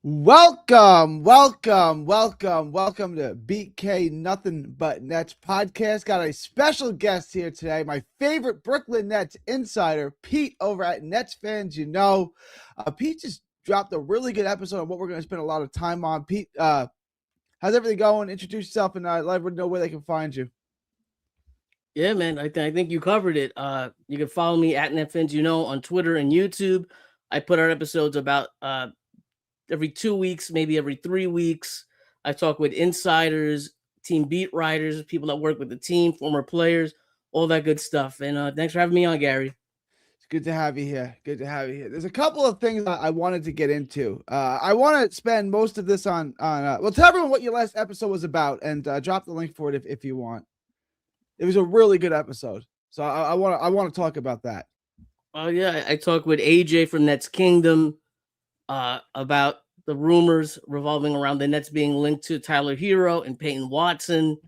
Welcome to BK Nothing But Nets podcast. Got a special guest here today, my favorite Brooklyn Nets insider, Pete over at Nets Fans. Pete just dropped a really good episode on what we're going to spend a lot of time on. Pete, how's everything going? Introduce yourself and let everyone know where they can find you. Yeah, man, I think you covered it. You can follow me at NetFans, on Twitter and YouTube. I put out episodes about every 2 weeks, maybe every 3 weeks. I talk with insiders, team beat writers, people that work with the team, former players, all that good stuff. And thanks for having me on, Gary. It's good to have you here. There's a couple of things I wanted to get into. I want to spend most of this on well, tell everyone what your last episode was about and drop the link for it if you want. It was a really good episode. So I want to talk about that. Oh, yeah. I talked with AJ from Nets Kingdom about the rumors revolving around the Nets being linked to Tyler Hero and Peyton Watson.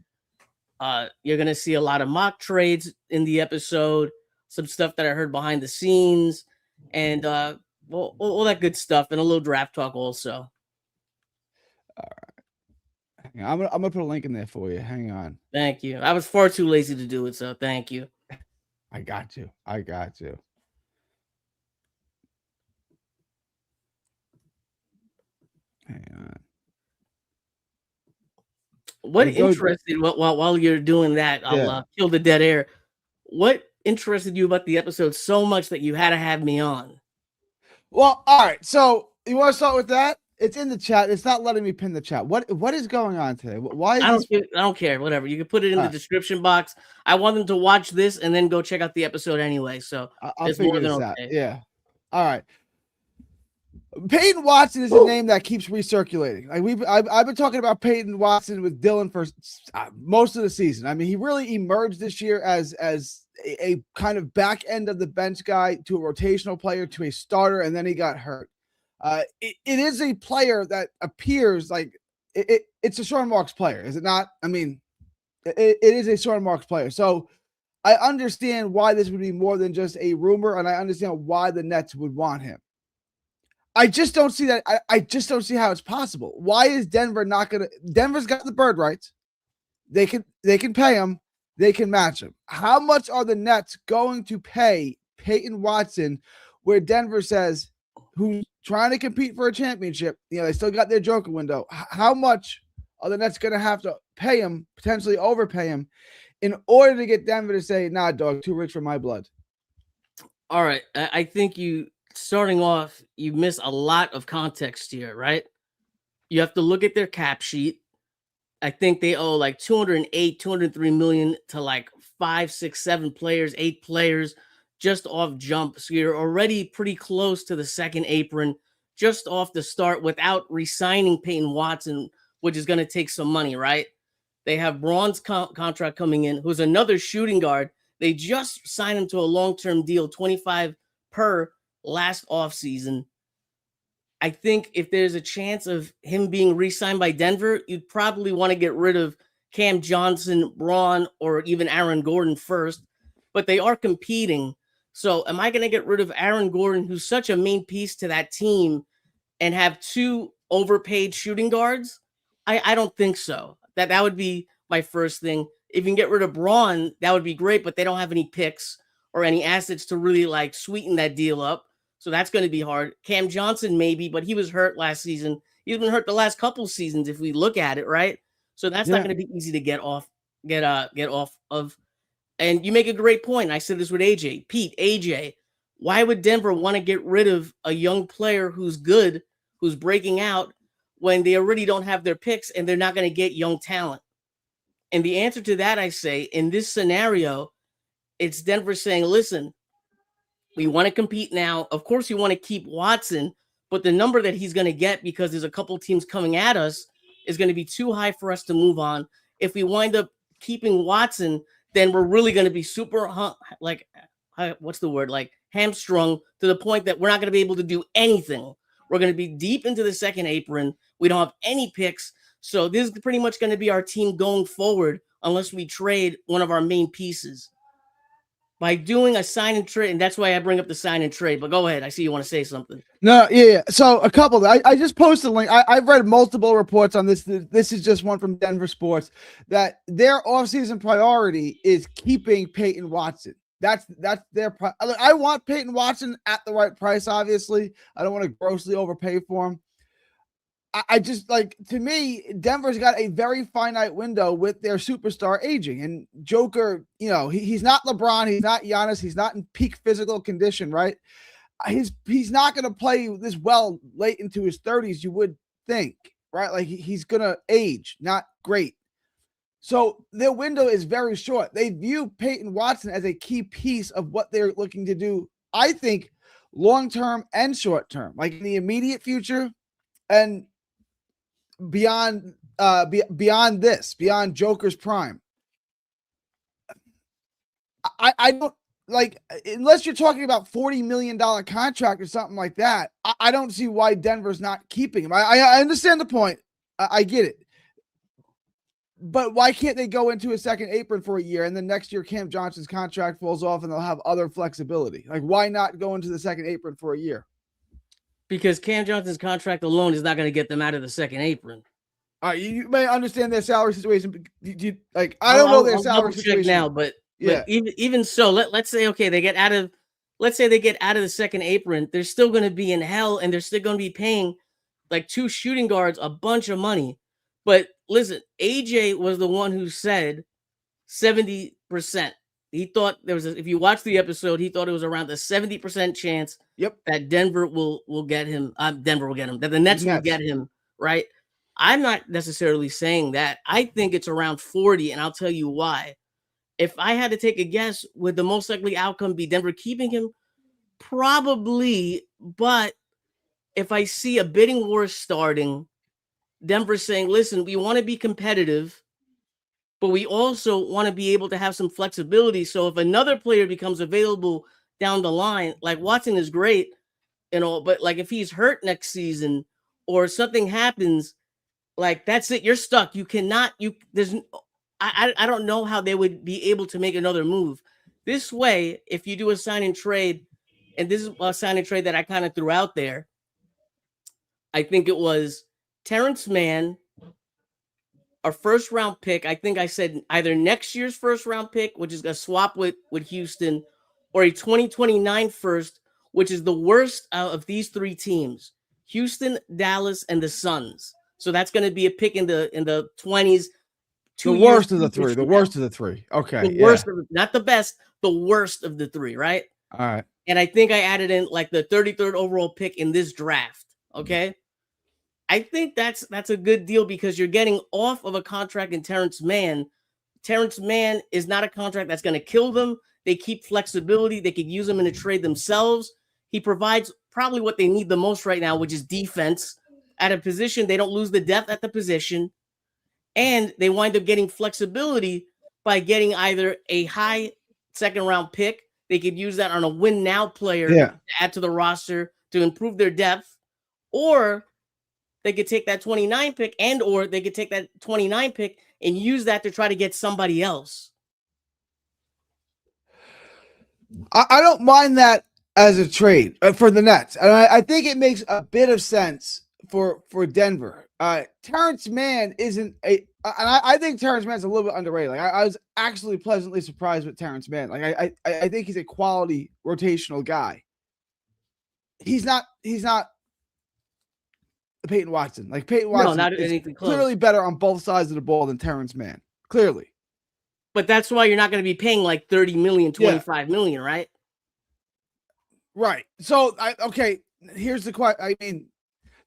You're going to see a lot of mock trades in the episode, some stuff that I heard behind the scenes, and all that good stuff, and a little draft talk also. All right. I'm gonna put a link in there for you. Hang on. Thank you. I was far too lazy to do it, so thank you. I got you. Hang on. What interested while you're doing that? I'll kill the dead air. What interested you about the episode so much that you had to have me on? Well, all right. So you want to start with that? It's in the chat. It's not letting me pin the chat. What is going on today? Why? I don't care. Whatever. You can put it in the description box. I want them to watch this and then go check out the episode anyway. So I'll figure this out. Yeah. All right. Peyton Watson is a name that keeps recirculating. Like I've been talking about Peyton Watson with Dylan for most of the season. I mean, he really emerged this year as a kind of back end of the bench guy to a rotational player to a starter, and then he got hurt. It is a player that appears like it's a Sean Marks player, is it not? I mean, it is a Sean Marks player. So I understand why this would be more than just a rumor, and I understand why the Nets would want him. I just don't see that. I just don't see how it's possible. Why is Denver not going to? Denver's got the bird rights. They can pay him. They can match him. How much are the Nets going to pay Peyton Watson, where Denver says, who's trying to compete for a championship, they still got their Joker window. How much are the Nets going to have to pay him, potentially overpay him, in order to get Denver to say, nah, dog, too rich for my blood? All right. I think starting off, you miss a lot of context here, right? You have to look at their cap sheet. I think they owe like 203 million to like 5, 6, 7 players, 8 players just off jump. So you're already pretty close to the second apron just off the start without re-signing Peyton Watson, which is going to take some money, right? They have Braun's contract coming in, who's another shooting guard. They just signed him to a long-term deal, 25 per last offseason. I think if there's a chance of him being re-signed by Denver, you'd probably want to get rid of Cam Johnson, Braun, or even Aaron Gordon first. But they are competing. So am I going to get rid of Aaron Gordon, who's such a main piece to that team, and have 2 overpaid shooting guards? I don't think so. That would be my first thing. If you can get rid of Braun, that would be great, but they don't have any picks or any assets to really like sweeten that deal up. So that's going to be hard. Cam Johnson, maybe, but he was hurt last season. He's been hurt the last couple seasons if we look at it, right? So that's not going to be easy to get off of. And you make a great point. I said this with AJ. Pete, AJ, why would Denver want to get rid of a young player who's good, who's breaking out, when they already don't have their picks and they're not going to get young talent? And the answer to that, I say, in this scenario, it's Denver saying, listen, we want to compete now. Of course, you want to keep Watson, but the number that he's going to get, because there's a couple teams coming at us, is going to be too high for us to move on. If we wind up keeping Watson, then we're really going to be super, hamstrung to the point that we're not going to be able to do anything. We're going to be deep into the second apron. We don't have any picks. So this is pretty much going to be our team going forward unless we trade one of our main pieces. by doing a sign and trade, and that's why I bring up the sign and trade. But go ahead. I see you want to say something. No, yeah. So a couple. I just posted a link. I've read multiple reports on this. This is just one from Denver Sports that their offseason priority is keeping Peyton Watson. That's their. I want Peyton Watson at the right price. Obviously, I don't want to grossly overpay for him. I just like, to me, Denver's got a very finite window with their superstar aging, and Joker. You know, he's not LeBron, he's not Giannis, he's not in peak physical condition, right? He's not going to play this well late into his 30s, you would think, right? Like he's going to age, not great. So their window is very short. They view Peyton Watson as a key piece of what they're looking to do, I think, long-term and short-term, like in the immediate future and beyond beyond Joker's prime. I don't like, unless you're talking about $40 million contract or something like that. I don't see why Denver's not keeping him. I understand the point. I get it. But why can't they go into a second apron for a year and then next year Cam Johnson's contract falls off and they'll have other flexibility? Like, why not go into the second apron for a year? Because Cam Johnson's contract alone is not going to get them out of the second apron. You may understand their salary situation. I don't know their salary situation now, but even so, let's say, okay, they get out of the second apron. They're still going to be in hell, and they're still going to be paying like 2 shooting guards a bunch of money. But listen, AJ was the one who said 70%. He thought there was if you watch the episode, he thought it was around a 70% chance that Denver will get him. Denver will get him. That the Nets will get him, right? I'm not necessarily saying that. I think it's around 40, and I'll tell you why. If I had to take a guess, would the most likely outcome be Denver keeping him? Probably, but if I see a bidding war starting, Denver saying, listen, we want to be competitive, but we also want to be able to have some flexibility. So if another player becomes available down the line, like Watson is great, but like if he's hurt next season or something happens, like that's it, you're stuck. You cannot, I don't know how they would be able to make another move. This way, if you do a sign and trade, and this is a sign and trade that I kind of threw out there, I think it was Terrence Mann, a first round pick. I think I said either next year's first round pick, which is a swap with Houston, or a 2029 first, which is the worst out of these 3 teams: Houston, Dallas, and the Suns. So that's going to be a pick in the 20s. The worst of the 3. The worst of the 3. Okay. The worst of not the best, the worst of the 3, right? All right. And I think I added in like the 33rd overall pick in this draft. Okay. I think that's a good deal because you're getting off of a contract in Terrence Mann. Terrence Mann is not a contract that's going to kill them. They keep flexibility. They could use him in a trade themselves. He provides probably what they need the most right now, which is defense. At a position, they don't lose the depth at the position, and they wind up getting flexibility by getting either a high second round pick. They could use that on a win now player to add to the roster to improve their depth, or they could take that 29 pick or they could take that 29 pick and use that to try to get somebody else. I don't mind that as a trade for the Nets. And I think it makes a bit of sense for Denver. Terrence Mann isn't and I think Terrence Mann's a little bit underrated. Like I was actually pleasantly surprised with Terrence Mann. Like I think he's a quality rotational guy. He's not Peyton Watson. Like Peyton Watson not anything close. Clearly better on both sides of the ball than Terrence Mann. Clearly. But that's why you're not going to be paying like 30 million, 25 million, right? Right. So here's the question. I mean,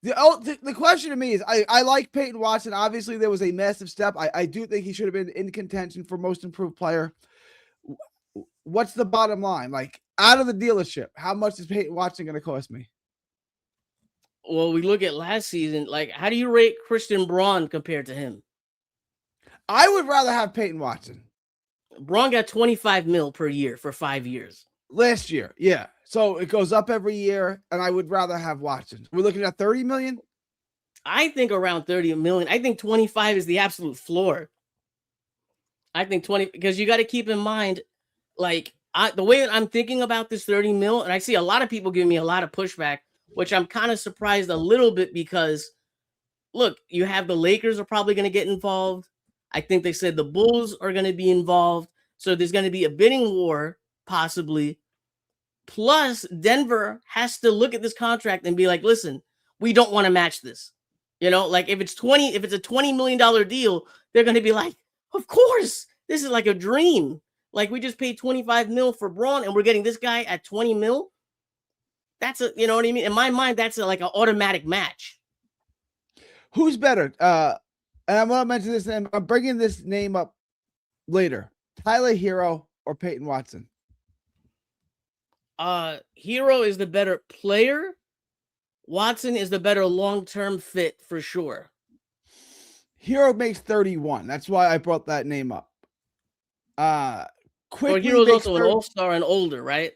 the question to me is I like Peyton Watson. Obviously, there was a massive step. I do think he should have been in contention for most improved player. What's the bottom line? Like, out of the dealership, how much is Peyton Watson going to cost me? Well, we look at last season. Like, how do you rate Christian Braun compared to him? I would rather have Peyton Watson. Braun got 25 mil per year for 5 years. Last year, yeah. So it goes up every year, and I would rather have Watson. We're looking at 30 million? I think around 30 million. I think 25 is the absolute floor. I think 20, because you got to keep in mind, like, The way that I'm thinking about this 30 mil, and I see a lot of people giving me a lot of pushback, which I'm kind of surprised a little bit because, look, you have the Lakers are probably going to get involved. I think they said the Bulls are going to be involved. So there's going to be a bidding war, possibly. Plus, Denver has to look at this contract and be like, listen, we don't want to match this. Like if it's a $20 million deal, they're going to be like, of course, this is like a dream. Like we just paid 25 mil for Braun and we're getting this guy at 20 mil. That's you know what I mean? In my mind, that's like an automatic match. Who's better? And I'm going to mention this, and I'm bringing this name up later. Tyler Hero or Peyton Watson? Hero is the better player. Watson is the better long-term fit for sure. Hero makes 31. That's why I brought that name up. Quickly Hero's also an all-star and older, right?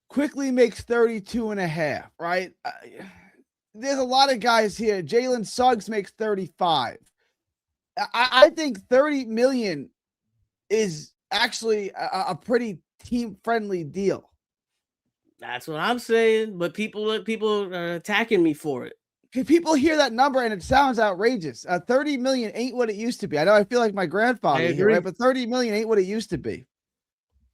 Quickly makes 32 and a half, right? There's a lot of guys here. Jalen Suggs makes 35. I think 30 million is actually a pretty team-friendly deal. That's what I'm saying, but people are attacking me for it. People hear that number and it sounds outrageous. 30 million ain't what it used to be. I know I feel like my grandfather here, right? But 30 million ain't what it used to be.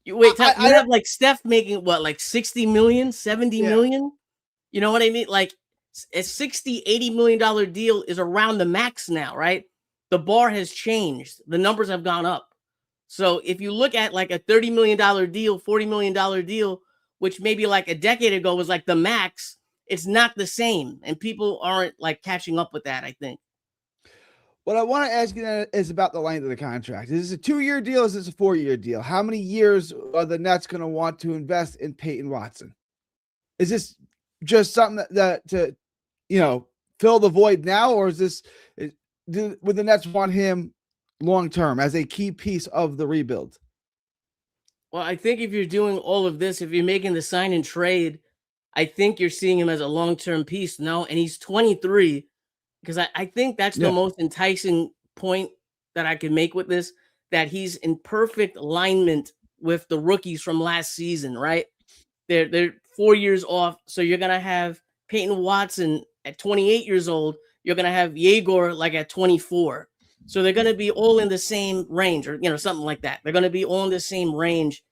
You have like Steph making what, like 60 million, 70 million? You know what I mean? Like a $60, $80 million deal is around the max now, right? The bar has changed. The numbers have gone up. So if you look at like a $30 million deal, $40 million deal, which maybe like a decade ago was like the max, it's not the same. And people aren't like catching up with that, I think. What I want to ask you is about the length of the contract. Is this a 2-year deal? Is this a 4-year deal? How many years are the Nets going to want to invest in Peyton Watson? Is this just something that to, fill the void now? Or would the Nets want him long-term as a key piece of the rebuild? Well, I think if you're doing all of this, if you're making the sign and trade, I think you're seeing him as a long-term piece now. And he's 23, because I think that's the most enticing point that I can make with this, that he's in perfect alignment with the rookies from last season, right? They're 4 years off. So you're going to have Peyton Watson at 28 years old. You're going to have Yegor like at 24. So they're going to be all in the same range, or, something like that. They're going to be all in the same range.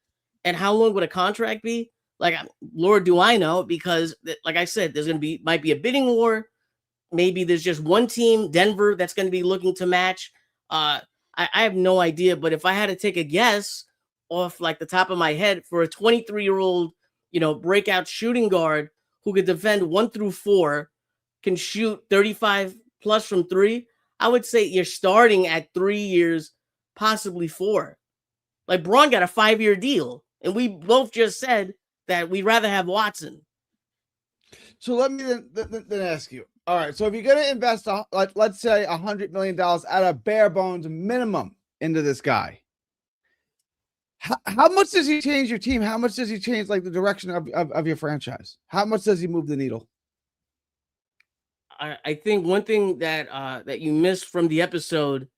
And how long would a contract be? Like, Lord, do I know? Because, like I said, might be a bidding war. Maybe there's just one team, Denver, that's going to be looking to match. I have no idea. But if I had to take a guess off like the top of my head for a 23-year-old, breakout shooting guard who could defend 1 through 4, can shoot 35 plus from 3, I would say you're starting at 3 years, possibly 4. Like Braun got a 5-year deal, and we both just said that we'd rather have Watson. So let me then ask you. All right, so if you're going to invest, let's say $100 million at a bare bones minimum into this guy, how much does he change your team? How much does he change like the direction of your franchise? How much does he move the needle? I think one thing that you missed from the episode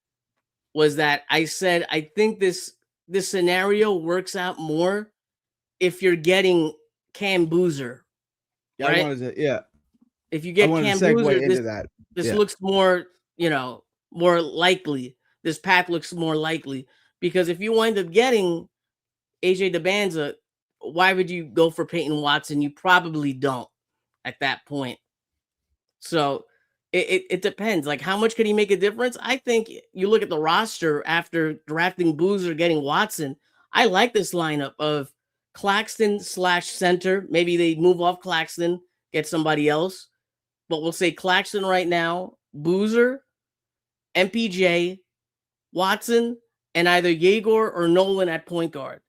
was that I said I think this scenario works out more if you're getting Cam Boozer. Yeah, right? I wanted to, yeah. If you get Cam Boozer, this looks more, more likely. This path looks more likely, because if you wind up getting AJ DeBanza, why would you go for Peyton Watson? You probably don't at that point. So it depends. Like, how much can he make a difference? I think you look at the roster after drafting Boozer, getting Watson. I like this lineup of Claxton / center. Maybe they move off Claxton, get somebody else. But we'll say Claxton right now, Boozer, MPJ, Watson, and either Yegor or Nolan at point guard.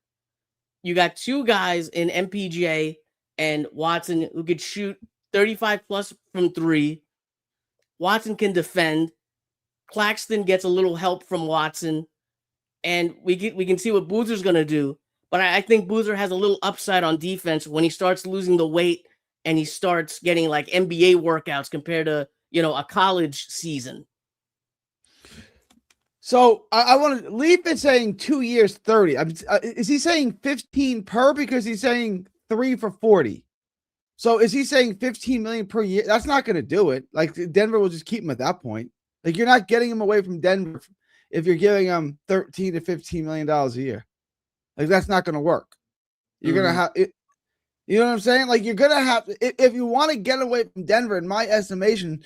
You got 2 guys in MPJ and Watson who could shoot 35 plus from 3. Watson can defend. Claxton gets a little help from Watson, and we can see what Boozer's going to do. But I think Boozer has a little upside on defense when he starts losing the weight and he starts getting like NBA workouts compared to, a college season. So I want to. Leaf is saying 2 years, 30. Is he saying 15 per because he's saying 3 for 40? So is he saying 15 million per year? That's not going to do it. Like Denver will just keep him at that point. Like you're not getting him away from Denver if you're giving him 13 to 15 million dollars a year. Like that's not going to work. You're going to have it. You know what I'm saying? Like you're going to have if you want to get away from Denver, in my estimation,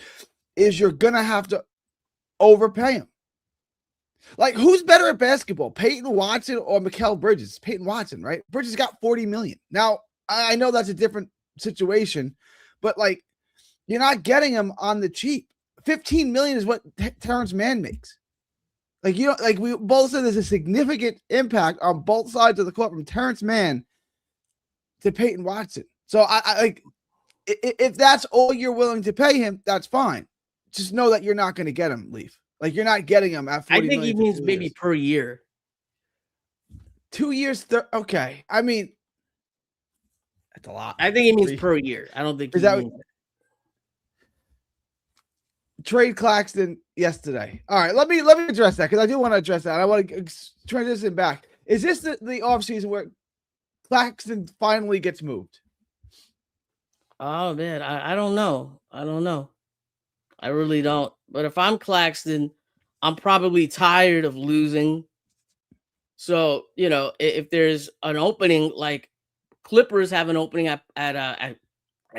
is you're going to have to overpay him. Like, who's better at basketball, Peyton Watson or Mikal Bridges? Peyton Watson, right? Bridges got 40 million. Now, I know that's a different situation, but like, you're not getting him on the cheap. 15 million is what Terrence Mann makes. Like, you know, like we both said, there's a significant impact on both sides of the court from Terrence Mann to Peyton Watson. So I like, if that's all you're willing to pay him, that's fine. Just know that you're not going to get him, Leaf. Like you're not getting him at 40 I think he means maybe per year. 2 years. Okay. I mean, that's a lot. I think he means per year. I don't think is that trade Claxton yesterday. All right. Let me address that because I do want to address that. I want to transition back. Is this the offseason where Claxton finally gets moved? Oh man, I don't know. I don't know. I really don't. But if I'm Claxton, I'm probably tired of losing. So, you know, if there's an opening, like Clippers have an opening at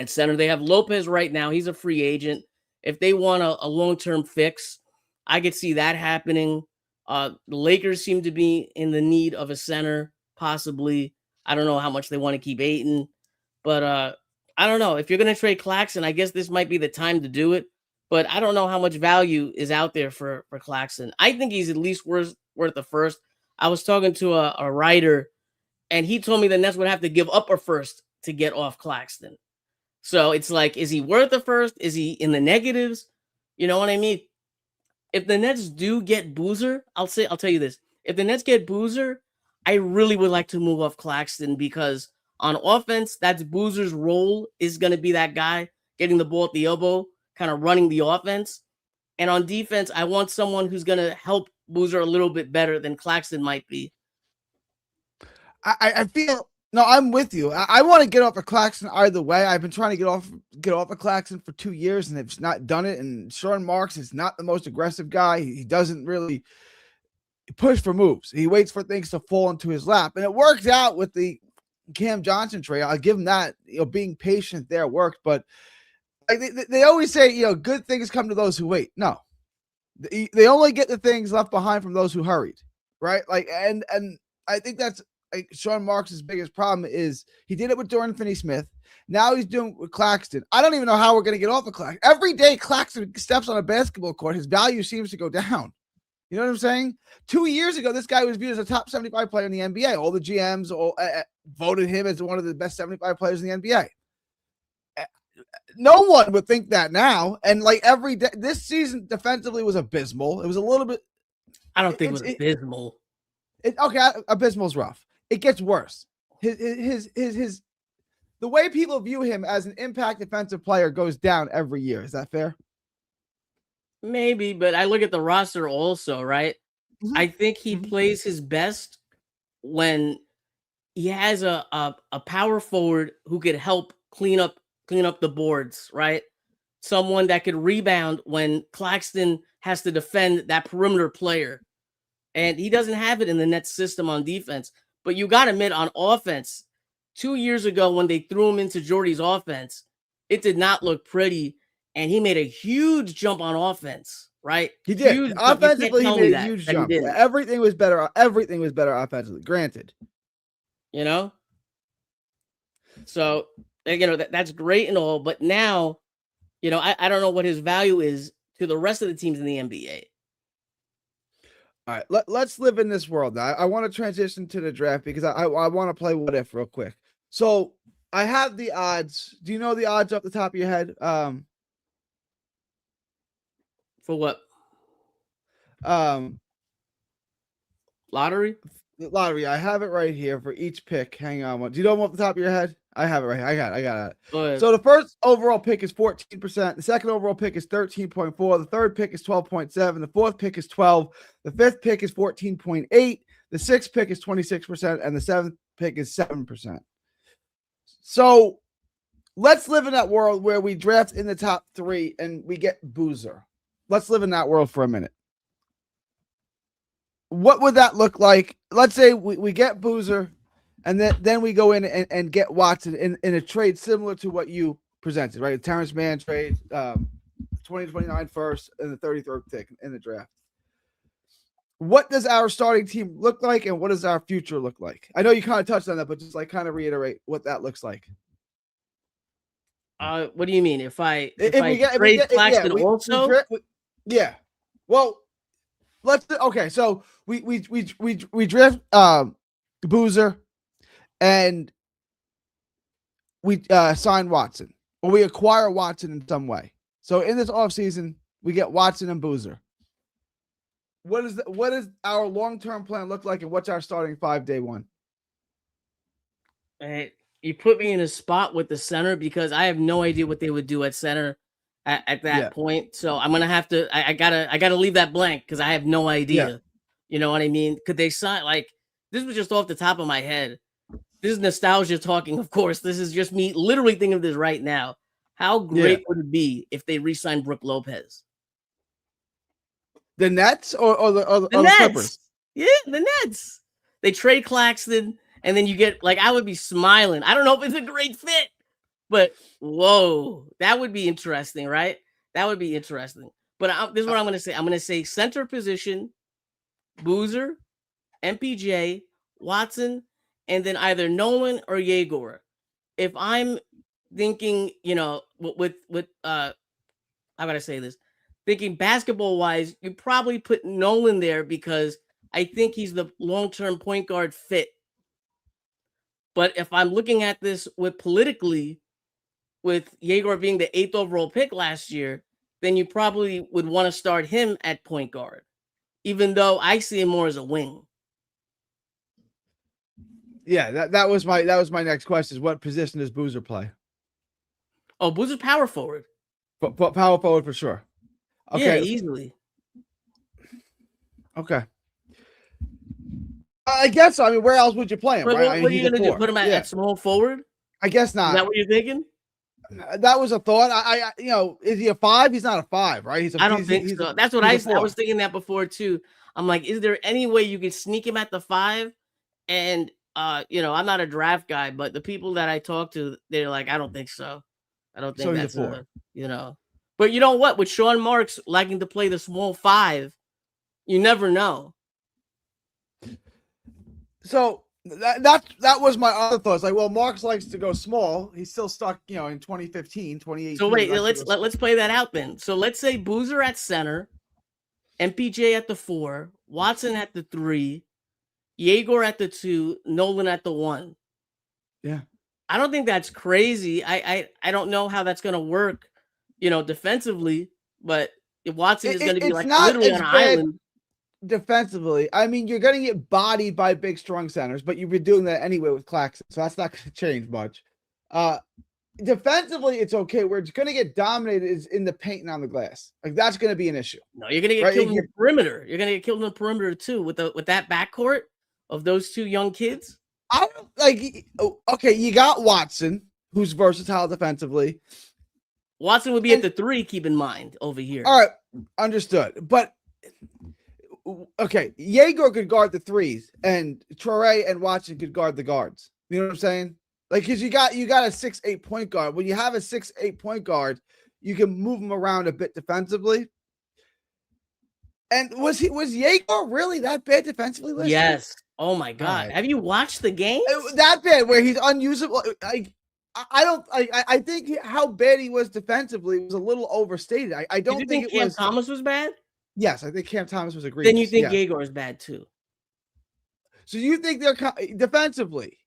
center. They have Lopez right now. He's a free agent. If they want a long-term fix, I could see that happening. The Lakers seem to be in the need of a center, possibly. I don't know how much they want to keep Ayton, but I don't know. If you're going to trade Claxton, I guess this might be the time to do it. But I don't know how much value is out there for Claxton. I think he's at least worth the first. I was talking to a writer, and he told me the Nets would have to give up a first to get off Claxton. So it's like, is he worth a first? Is he in the negatives? You know what I mean? If the Nets do get Boozer, I'll tell you this. If the Nets get Boozer, I really would like to move off Claxton because on offense, that's Boozer's role is going to be that guy getting the ball at the elbow, kind of running the offense. And on defense, I want someone who's going to help Boozer a little bit better than Claxton might be. I feel no, I'm with you. I want to get off of Claxton either way. I've been trying to get off of Claxton for 2 years and they've not done it. And Sean Marks is not the most aggressive guy. He doesn't really push for moves. He waits for things to fall into his lap. And it worked out with the Cam Johnson trade. I'll give him that. You know, being patient there worked. But like they always say, you know, good things come to those who wait. No. They only get the things left behind from those who hurried. Right? Like and I think that's like Sean Marks' biggest problem is he did it with Dorian Finney-Smith. Now he's doing it with Claxton. I don't even know how we're going to get off of Claxton. Every day Claxton steps on a basketball court, his value seems to go down. You know what I'm saying? 2 years ago, this guy was viewed as a top 75 player in the NBA. All the GMs voted him as one of the best 75 players in the NBA. No one would think that now. And like every day, this season defensively was abysmal. It was a little bit. I don't think it was abysmal. Okay, abysmal's rough. It gets worse. His the way people view him as an impact defensive player goes down every year. Is that fair? Maybe, but I look at the roster also, right? Mm-hmm. I think he plays his best when he has a power forward who could help clean up the boards, right? Someone that could rebound when Claxton has to defend that perimeter player. And he doesn't have it in the Nets system on defense. But you got to admit, on offense, 2 years ago when they threw him into Jordy's offense, it did not look pretty. And he made a huge jump on offense, right? He did. Offensively, he made a huge jump. Yeah, everything was better. Everything was better offensively, granted. You know? So, you know, that's great and all. But now, you know, I don't know what his value is to the rest of the teams in the NBA. All right, let's live in this world now. I want to transition to the draft because I want to play what if real quick. So I have the odds. Do you know the odds off the top of your head? For what? Lottery? lottery. I have it right here for each pick. Hang on. Do you know them off the top of your head? I have it right here. I got it. Go ahead. So the first overall pick is 14%. The second overall pick is 13.4. The third pick is 12.7. The fourth pick is 12. The fifth pick is 14.8. The sixth pick is 26%. And the seventh pick is 7%. So let's live in that world where we draft in the top 3 and we get Boozer. Let's live in that world for a minute. What would that look like? Let's say we get Boozer, and then we go in and get Watson in a trade similar to what you presented, right? A Terrence Mann trade, 2029 first and the 33rd pick in the draft. What does our starting team look like, and what does our future look like? I know you kind of touched on that, but just like kind of reiterate what that looks like. What do you mean? If I trade Claxton also? Yeah. Well, okay. So we draft Boozer, and we sign Watson, or we acquire Watson in some way. So in this offseason, we get Watson and Boozer. What is our long-term plan look like, and what's our starting 5 day one? You put me in a spot with the center because I have no idea what they would do at center at that point. So I'm gonna have to. I gotta leave that blank because I have no idea. Yeah. You know what I mean? Could they sign like this? Was just off the top of my head. This is nostalgia talking, of course. This is just me literally thinking of this right now. How great would it be if they re-signed Brook Lopez? The Nets or the Nets. Clippers? Yeah, the Nets. They trade Claxton, and then you get like I would be smiling. I don't know if it's a great fit, but whoa, that would be interesting, right? That would be interesting. But this is what I'm going to say. I'm going to say center position, Boozer, MPJ, Watson, and then either Nolan or Yegor. If I'm thinking, with how about I say this? Thinking basketball wise, you probably put Nolan there because I think he's the long-term point guard fit. But if I'm looking at this politically, with Yegor being the 8th overall pick last year, then you probably would want to start him at point guard, even though I see him more as a wing. Yeah, that was my next question. Is what position does Boozer play? Oh, Boozer's power forward. Power forward for sure. Okay, yeah, easily. Okay. I guess so. I mean, where else would you play him? Right? What are you going to do? Put him at small forward? I guess not. Is that what you're thinking? That was a thought. Is he a 5? He's not a 5, right? I don't think so. That's what I was thinking that before too. I'm like, is there any way you could sneak him at the 5? And I'm not a draft guy, but the people that I talk to, they're like, I don't think so. I don't think that's a 4. But you know what? With Sean Marks liking to play the small 5, you never know. So that was my other thoughts. Like, well, Marks likes to go small. He's still stuck, in 2015, 2018. So wait, let's play that out then. So let's say Boozer at center, MPJ at the 4, Watson at the 3, Yegor at the 2, Nolan at the 1. Yeah. I don't think that's crazy. I don't know how that's gonna work, defensively, but if Watson is gonna be like literally on an island. Defensively, I mean, you're going to get bodied by big, strong centers, but you've been doing that anyway with Claxton, so that's not going to change much. Defensively, it's okay. Where it's going to get dominated is in the paint and on the glass. Like, that's going to be an issue. No, you're going to get killed in the perimeter. You're going to get killed in the perimeter too with that backcourt of those two young kids. I don't like. Okay, you got Watson, who's versatile defensively. Watson would be at the 3. Keep in mind over here. All right, understood, but. Okay, Yegor could guard the 3s, and Traore and Watson could guard the guards. You know what I'm saying? Like, because you got a 6'8" point guard. When you have a 6'8" point guard, you can move him around a bit defensively. And was Yegor really that bad defensively? Listed? Yes. Oh my God. Right. Have you watched the game? That bad where he's unusable. Like, I think how bad he was defensively was a little overstated. I don't think Cam Thomas was bad. Yes, I think Cam Thomas was egregious. Then you think Yegor is bad too. So you think they're defensively,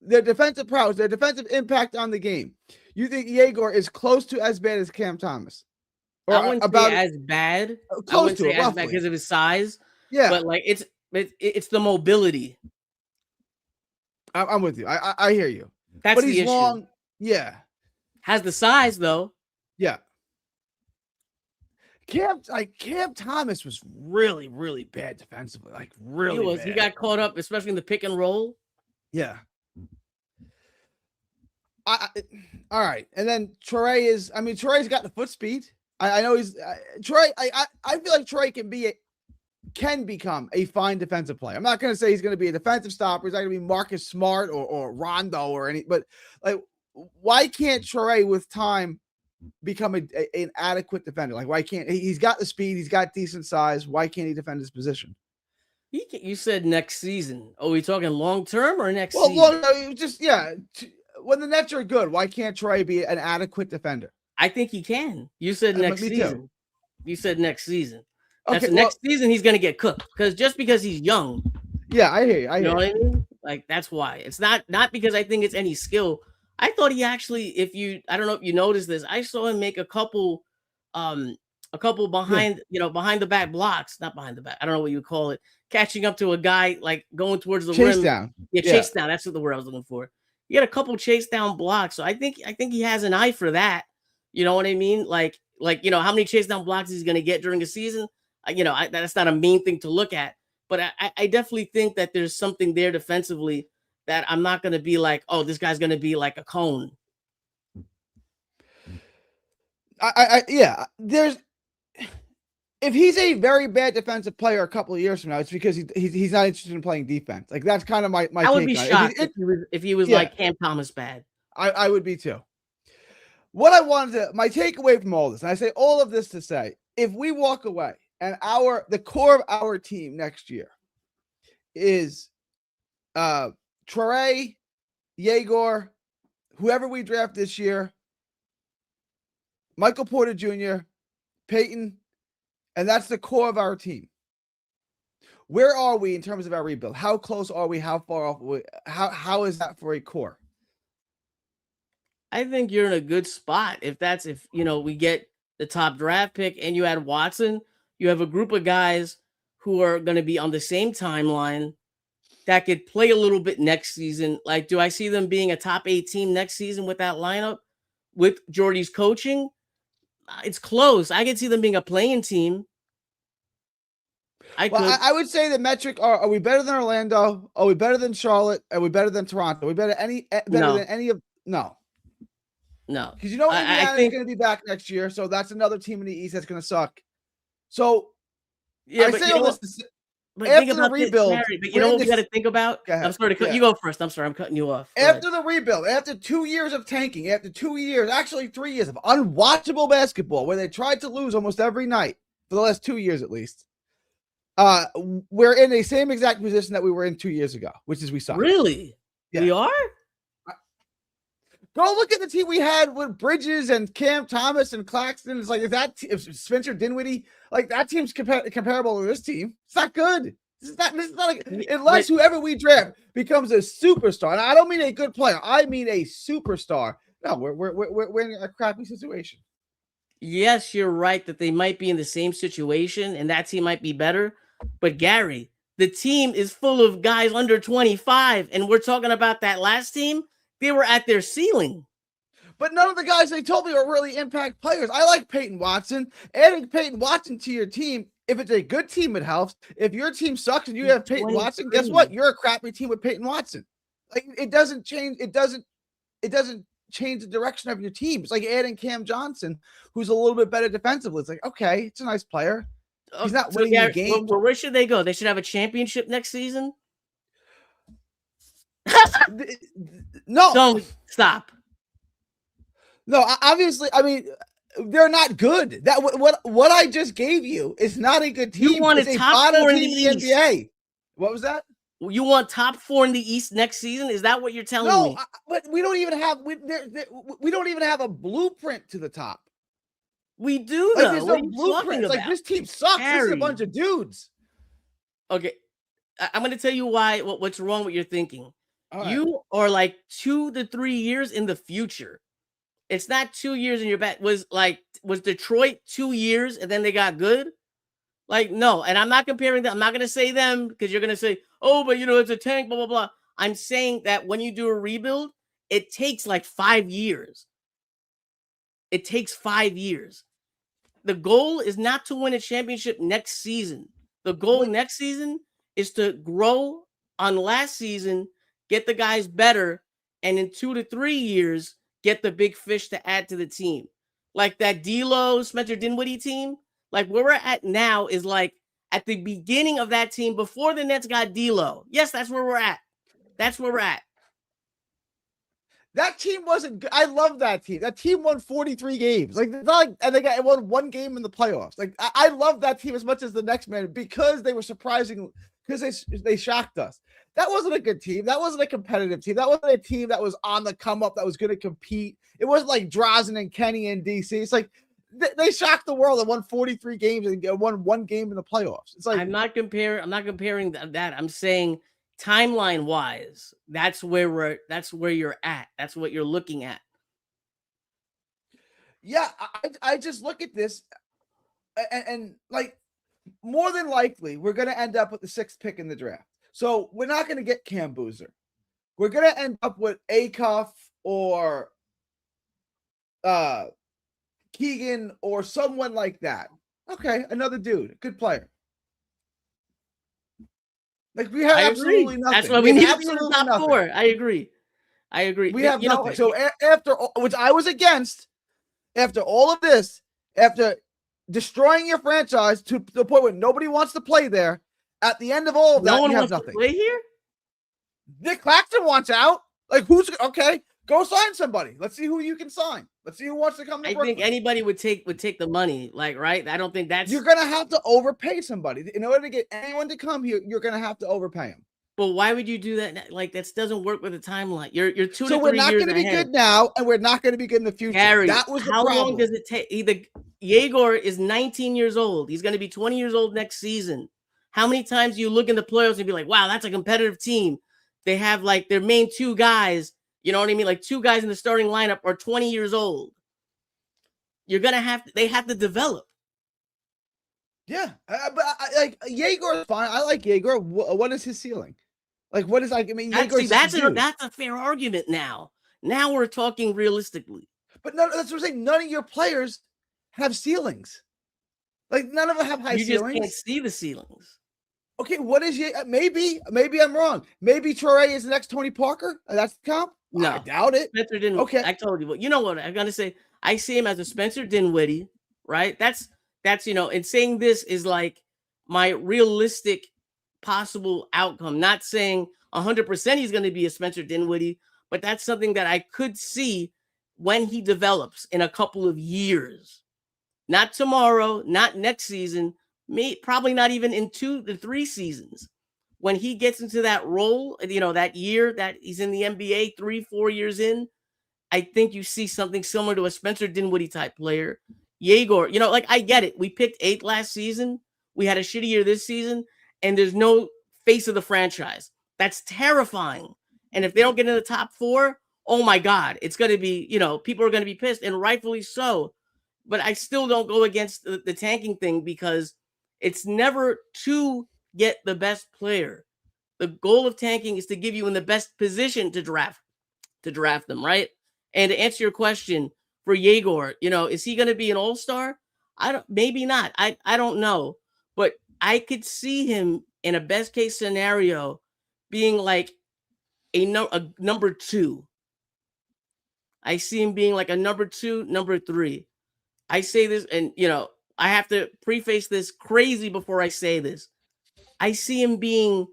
their defensive prowess, their defensive impact on the game. You think Yegor is close to as bad as Cam Thomas? Or I wouldn't say as bad. Close to it, as bad because of his size. Yeah, but like It's the mobility. I'm with you. I hear you. That's but the he's issue. long. Yeah. Has the size though. Yeah. Cam Thomas was really, really bad defensively. Like really He was. bad. He got caught up, especially in the pick and roll. Yeah. All right. And then Troy's got the foot speed. I know he's Troy. I feel like Troy can become a fine defensive player. I'm not going to say he's going to be a defensive stopper. He's not going to be Marcus Smart or Rondo or any, but like, why can't Troy with time become an adequate defender? Like, why can't he's got the speed, he's got decent size. Why can't he defend his position? You said next season. Are we talking long term or next season? Well, just when the Nets are good, why can't Troy be an adequate defender? I think he can. You said next season. Too. You said next season. Okay, next season he's going to get cooked just because he's young. Yeah, I hear you. You know what I mean? Like that's why. It's not because I think it's any skill. I thought he actually, I don't know if you noticed this, I saw him make a couple behind, behind the back blocks, not behind the back. I don't know what you would call it. Catching up to a guy, like going towards the chase rim. Down. Yeah, chase down. That's what the word I was looking for. He had a couple chase down blocks. So I think he has an eye for that. You know what I mean? Like, how many chase down blocks he's going to get during a season? That's not a mean thing to look at, but I definitely think that there's something there defensively that I'm not going to be like, oh, this guy's going to be like a cone. There's, if he's a very bad defensive player a couple of years from now, it's because he's not interested in playing defense. Like that's kind of my I would be shocked if he was like Cam Thomas bad. I would be too. What I wanted to, my takeaway from all this, and I say all of this to say, if we walk away and the core of our team next year is Trae, Yegor, whoever we draft this year, Michael Porter Jr., Peyton, and that's the core of our team. Where are we in terms of our rebuild? How close are we? How far off? How is that for a core? I think you're in a good spot. If we get the top draft pick and you add Watson, you have a group of guys who are going to be on the same timeline that could play a little bit next season. Like, do I see them being a top 8 team next season with that lineup with Jordy's coaching? It's close. I could see them being a playing team. I would say the metric are we better than Orlando? Are we better than Charlotte? Are we better than Toronto? Are we better than any of no. No. Because Indiana's going to be back next year, so that's another team in the East that's going to suck. So I say all this after the rebuild. But you know what we got to think about? I'm sorry to cut you go first. I'm sorry, I'm cutting you off. After the rebuild, after 2 years of tanking, after 2 years, actually 3 years of unwatchable basketball, where they tried to lose almost every night for the last 2 years at least, we're in the same exact position that we were in 2 years ago, which is we suck. Really? Yeah. We are? Go look at the team we had with Bridges and Cam Thomas and Claxton. It's like if Spencer Dinwiddie, like that team's comparable to this team. It's not good. This is not unless whoever we draft becomes a superstar. And I don't mean a good player. I mean a superstar. No, we're in a crappy situation. Yes, you're right that they might be in the same situation and that team might be better. But Gary, the team is full of guys under 25, and we're talking about that last team. They were at their ceiling. But none of the guys they told me are really impact players. I like Peyton Watson. Adding Peyton Watson to your team, if it's a good team, it helps. If your team sucks and you have Peyton Watson, guess what? You're a crappy team with Peyton Watson. Like it doesn't change. It doesn't change the direction of your team. It's like adding Cam Johnson, who's a little bit better defensively. It's like, okay, it's a nice player. He's not winning the game. Well, where should they go? They should have a championship next season. No, don't stop. No, obviously, I mean, they're not good. That what I just gave you is not a good team. You want a top 4 in the East. NBA. What was that? You want top 4 in the East next season? Is that what you're telling me? No, but we don't even have a blueprint to the top. We do though. There's no blueprint. Like this team sucks. This is a bunch of dudes. Okay, I'm going to tell you what's wrong with your thinking. You are like 2 to 3 years in the future. It's not 2 years in your back. Was Detroit 2 years and then they got good? Like, no. And I'm not comparing them. I'm not going to say them because you're going to say, oh, but it's a tank, blah, blah, blah. I'm saying that when you do a rebuild, it takes like 5 years. It takes 5 years. The goal is not to win a championship next season. The goal next season is to grow on last season, get the guys better, and in 2 to 3 years, get the big fish to add to the team. Like that D'Lo, Spencer Dinwiddie team, like where we're at now is like at the beginning of that team before the Nets got D'Lo. Yes, that's where we're at. That's where we're at. That team wasn't good. I love that team. That team won 43 games. Like, it's not like, and they won 1 game in the playoffs. Like, I love that team as much as the next man because they were surprising, because they shocked us. That wasn't a good team. That wasn't a competitive team. That wasn't a team that was on the come up, that was going to compete. It wasn't like Drazen and Kenny in DC. It's like they shocked the world and won 43 games and won 1 game in the playoffs. It's like I'm not comparing that. I'm saying timeline wise, that's where you're at. That's what you're looking at. Yeah, I just look at this and like more than likely we're going to end up with the 6th pick in the draft. So we're not going to get Cam Boozer. We're going to end up with Acuff or Keegan or someone like that. Okay, another dude, good player. Like we have absolutely nothing. That's why we need to be in the top 4. I agree. We have nothing. So after, which I was against, after all of this, after destroying your franchise to the point where nobody wants to play there, at the end of all of that, no one you have wants nothing. To play here? Nick Claxton wants out. Like, who's okay? Go sign somebody. Let's see who you can sign. Let's see who wants to come to Brooklyn. I think anybody would take the money, like, right? I don't think that's... You're going to have to overpay somebody. In order to get anyone to come here, you're going to have to overpay them. But why would you do that? Like, that doesn't work with the timeline. You're 2 to 3 years So we're not going to be good now, and we're not going to be good in the future. Harry, that was the how problem. long does it take? Yegor is 19 years old. He's going to be 20 years old next season. How many times do you look in the playoffs and be like, wow, that's a competitive team. They have like their main 2 guys, you know what I mean? Like 2 guys in the starting lineup are 20 years old. You're going to they have to develop. Yeah. But like Yegor is fine. I like Yegor. What is his ceiling? Like, what is, like, I mean, that's a fair argument now. Now we're talking realistically. But that's what I'm saying. None of your players have ceilings. Like, none of them have high ceilings. You just can't see the ceilings. Okay, what is maybe I'm wrong. Maybe Traore is the next Tony Parker. That's the comp. No, I doubt it. Spencer Dinwiddie. Okay, I told you. Well, you know what I'm gonna say. I see him as a Spencer Dinwiddie, right? That's and saying this is like my realistic possible outcome. Not saying 100% he's going to be a Spencer Dinwiddie, but that's something that I could see when he develops in a couple of years. Not tomorrow, not next season. Probably not even in 2 to 3 seasons. When he gets into that role, that year that he's in the NBA, 3-4 years in, I think you see something similar to a Spencer Dinwiddie type player. Yegor, like I get it. We picked 8th last season. We had a shitty year this season, and there's no face of the franchise. That's terrifying. And if they don't get in the top 4, oh my God, it's going to be, people are going to be pissed, and rightfully so. But I still don't go against the tanking thing because it's never to get the best player. The goal of tanking is to give you in the best position to draft them, right? And to answer your question for Yegor, is he going to be an all-star? Maybe not. I don't know. But I could see him in a best case scenario being like a number 2. I see him being like a number 2, number 3. I say this, and I have to preface this crazy before I say this. I see him being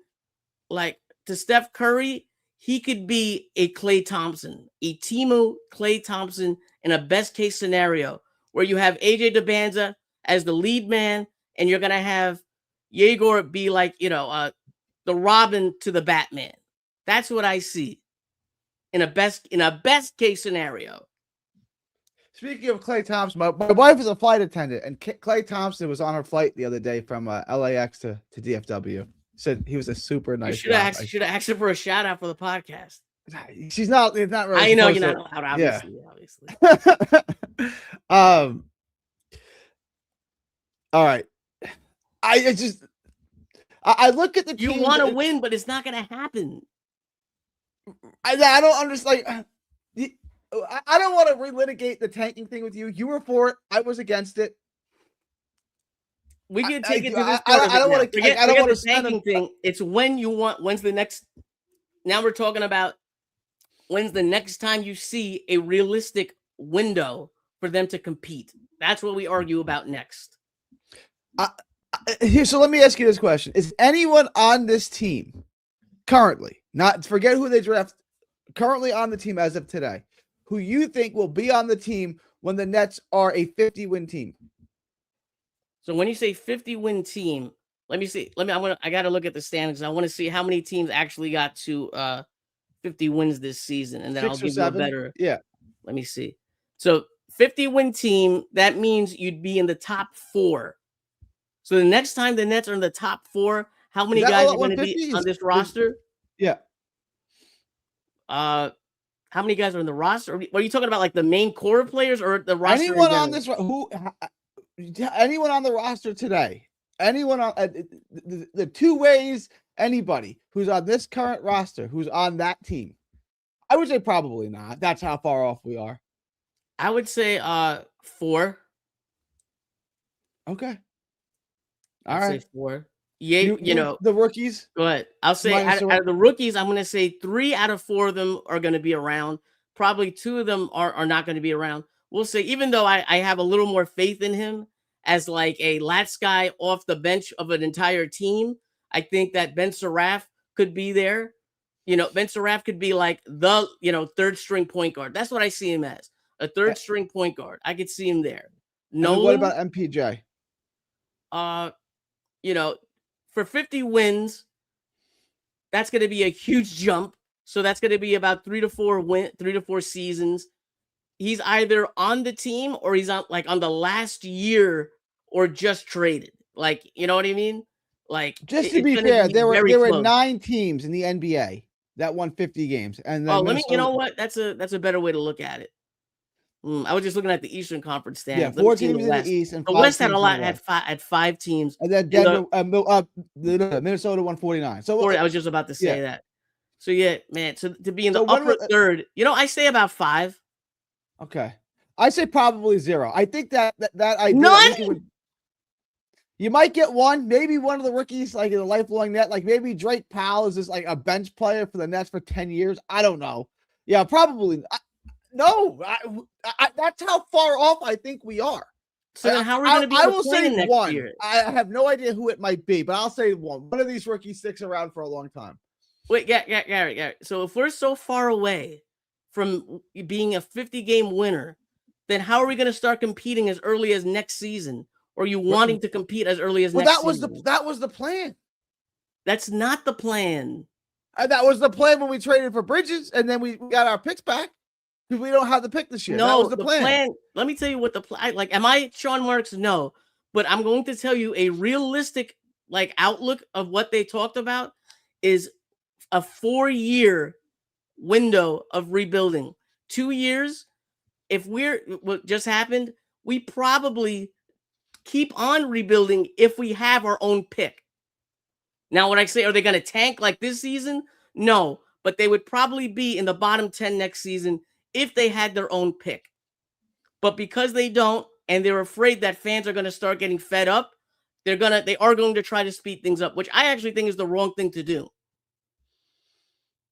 like, to Steph Curry, he could be a Klay Thompson, a Timu Klay Thompson in a best case scenario where you have AJ DeBanza as the lead man, and you're gonna have Yegor be like, the Robin to the Batman. That's what I see in a best case scenario. Speaking of Klay Thompson, my wife is a flight attendant, and Klay Thompson was on her flight the other day from LAX to DFW. Said he was a super nice guy. Should have asked her for a shout out for the podcast. She's not. It's not really. I know you're not allowed. Obviously, yeah. All right. I look at the You team. want to win, but it's not going to happen. I don't understand. I don't want to relitigate the tanking thing with you. You were for it. I was against it. We can take it to this I part. I don't want to. Forget I don't want the to tanking thing. It's when you want. When's the next? Now we're talking about when's the next time you see a realistic window for them to compete. That's what we argue about next. Here, so let me ask you this question: is anyone on this team currently, not forget who they draft, currently on the team as of today, who you think will be on the team when the Nets are a 50-win team? So when you say 50-win team, let me see. I got to look at the standings. I want to see how many teams actually got to 50 wins this season, and then I'll give you a better. Yeah. Let me see. So 50-win team, that means you'd be in the top 4. So the next time the Nets are in the top 4, how many guys are going to be on this roster? Yeah. How many guys are in the roster? Are you talking about like the main core players or the roster? Anyone on this anyone on the roster today? Anyone on the 2 ways? Anybody who's on this current roster who's on that team? I would say probably not. That's how far off we are. I would say 4. Okay. All right. Say 4. Yeah, you know the rookies. Go ahead. I'll say out of the rookies, I'm going to say 3 out of 4 of them are going to be around. Probably 2 of them are not going to be around. We'll say, even though I have a little more faith in him as like a last guy off the bench of an entire team, I think that Ben Seraph could be there. Ben Seraph could be like the, 3rd string point guard. That's what I see him as, a 3rd string point guard. I could see him there. No. What about MPJ? For 50 wins, that's going to be a huge jump. So that's going to be about 3 to 4 seasons. He's either on the team or he's on the last year or just traded. Like, you know what I mean? Like, just to be fair, there were 9 teams in the NBA that won 50 games. And then you know what? That's a better way to look at it. I was just looking at the Eastern Conference standings. Yeah, 4 teams in the East, and the West had a lot. Had 5 teams, and then Denver, Minnesota won 49. So I was just about to say that. So yeah, man. So to be in the upper third, I say about 5. Okay, I say probably 0. I think that idea. None. You might get one, maybe one of the rookies, like in the lifelong net, like maybe Drake Powell is just like a bench player for the Nets for 10 years. I don't know. Yeah, probably. No, that's how far off I think we are. So then how are we going to be? I will say next 1. Year? I have no idea who it might be, but I'll say 1. One of these rookies sticks around for a long time. Wait, Garrett. So if we're so far away from being a 50-game winner, then how are we going to start competing as early as next season? Or are you wanting to compete as early as next season? That was the plan. That's not the plan. That was the plan when we traded for Bridges, and then we got our picks back. Because we don't have the pick this year. No, that was the plan. Let me tell you what the plan. Like, am I Sean Marks? No, but I'm going to tell you a realistic outlook of what they talked about is a 4-year window of rebuilding. 2 years. If what just happened, we probably keep on rebuilding if we have our own pick. Now, when I say, are they going to tank like this season? No, but they would probably be in the bottom 10 next season if they had their own pick. But because they don't, and they're afraid that fans are going to start getting fed up, they are going to try to speed things up, which I actually think is the wrong thing to do.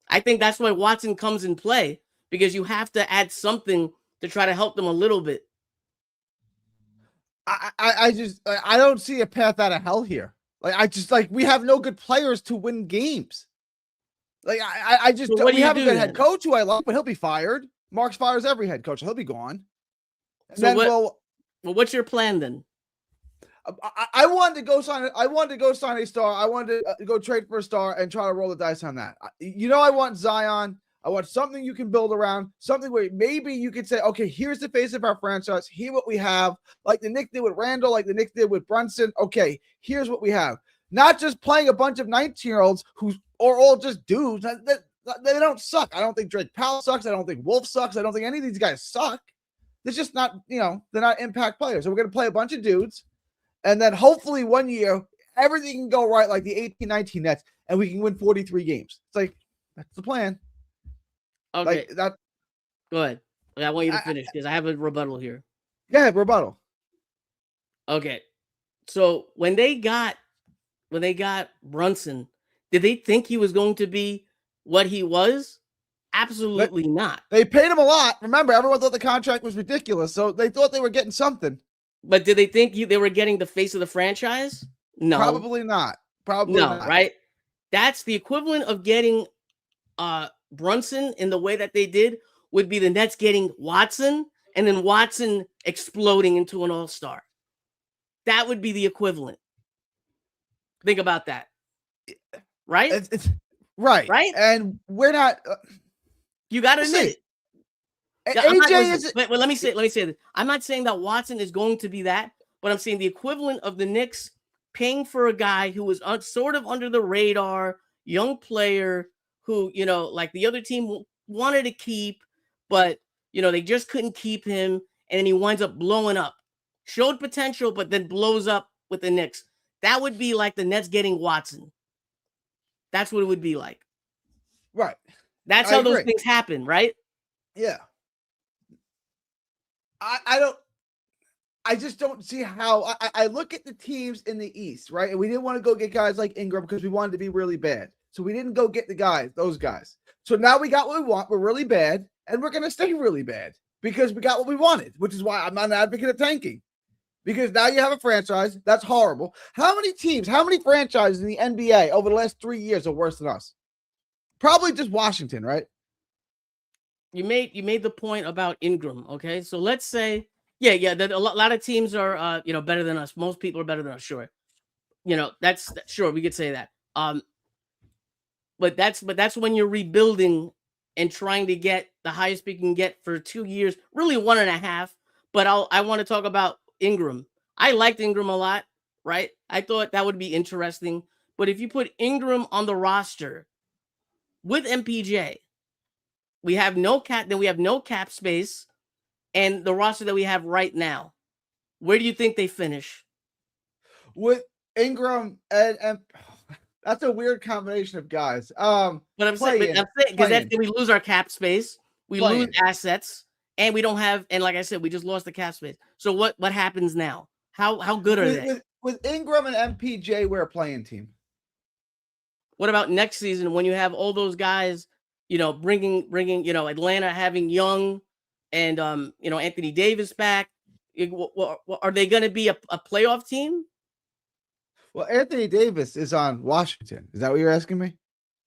I think that's why Watson comes in play, because you have to add something to try to help them a little bit. I don't see a path out of hell here. We have no good players to win games. We have a good head coach who I like, but he'll be fired. Marks fires every head coach. He'll be gone. What's your plan then? I wanted to go sign a star. I wanted to go trade for a star and try to roll the dice on that. I want Zion. I want something you can build around, something where maybe you could say, okay, here's the face of our franchise. Here's what we have, like the Knicks did with Randall, like the Knicks did with Brunson. Okay, here's what we have. Not just playing a bunch of 19-year-olds who are all just dudes. They don't suck. I don't think Drake Powell sucks. I don't think Wolf sucks. I don't think any of these guys suck. They're just not, they're not impact players. So we're going to play a bunch of dudes. And then hopefully one year, everything can go right like the 18-19 Nets, and we can win 43 games. It's like, that's the plan. Okay. Like that. Go ahead. I want you to finish because I have a rebuttal here. Yeah, rebuttal. Okay. So when they got Brunson, did they think he was going to be what he was? Absolutely not. They paid him a lot. Remember, everyone thought the contract was ridiculous, so they thought they were getting something. But did they think they were getting the face of the franchise? No. Probably not. Probably No, not. right? That's the equivalent of getting Brunson in the way that they did would be the Nets getting Watson and then Watson exploding into an all-star. That would be the equivalent. Think about that. Right? It's right. Right? And we're not. You got to admit it. AJ is. But let me say this. I'm not saying that Watson is going to be that, but I'm saying the equivalent of the Knicks paying for a guy who was sort of under the radar, young player who, like the other team wanted to keep, but, they just couldn't keep him. And then he winds up blowing up. Showed potential, but then blows up with the Knicks. That would be like the Nets getting Watson. That's what it would be like. Right. That's how those things happen, right? Yeah. I just don't see how. I look at the teams in the East, right? And we didn't want to go get guys like Ingram because we wanted to be really bad. So we didn't go get those guys. So now we got what we want. We're really bad, and we're going to stay really bad because we got what we wanted, which is why I'm not an advocate of tanking. Because now you have a franchise that's horrible. How many franchises in the NBA over the last 3 years are worse than us? Probably just Washington, right? You made the point about Ingram, okay? So let's say, that a lot of teams are, better than us. Most people are better than us, sure. That's sure we could say that. But that's when you're rebuilding and trying to get the highest we can get for 2 years, really 1.5. But I want to talk about Ingram. I liked Ingram a lot, right? I thought that would be interesting. But if you put Ingram on the roster with MPJ, we have no cap space, and the roster that we have right now, where do you think they finish? With Ingram and that's a weird combination of guys. But I'm saying because then we lose our cap space, we lose assets, and we don't have. And like I said, we just lost the cap space. So what happens now? How good are they? With Ingram and MPJ, we're a playing team. What about next season when you have all those guys? Bringing Atlanta having Young and Anthony Davis back. Are they going to be a playoff team? Well, Anthony Davis is on Washington. Is that what you're asking me?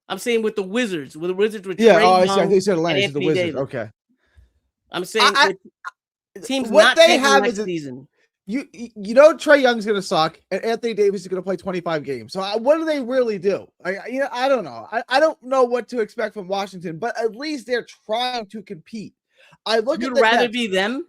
I'm saying with the Wizards. With Trey I Young, see. I think you said Atlanta. It's the Wizards. Davis. Okay. I'm saying teams what not they have next is season. Trey Young's going to suck, and Anthony Davis is going to play 25 games. So what do they really do? I don't know. I don't know what to expect from Washington, but at least they're trying to compete. You'd rather be them?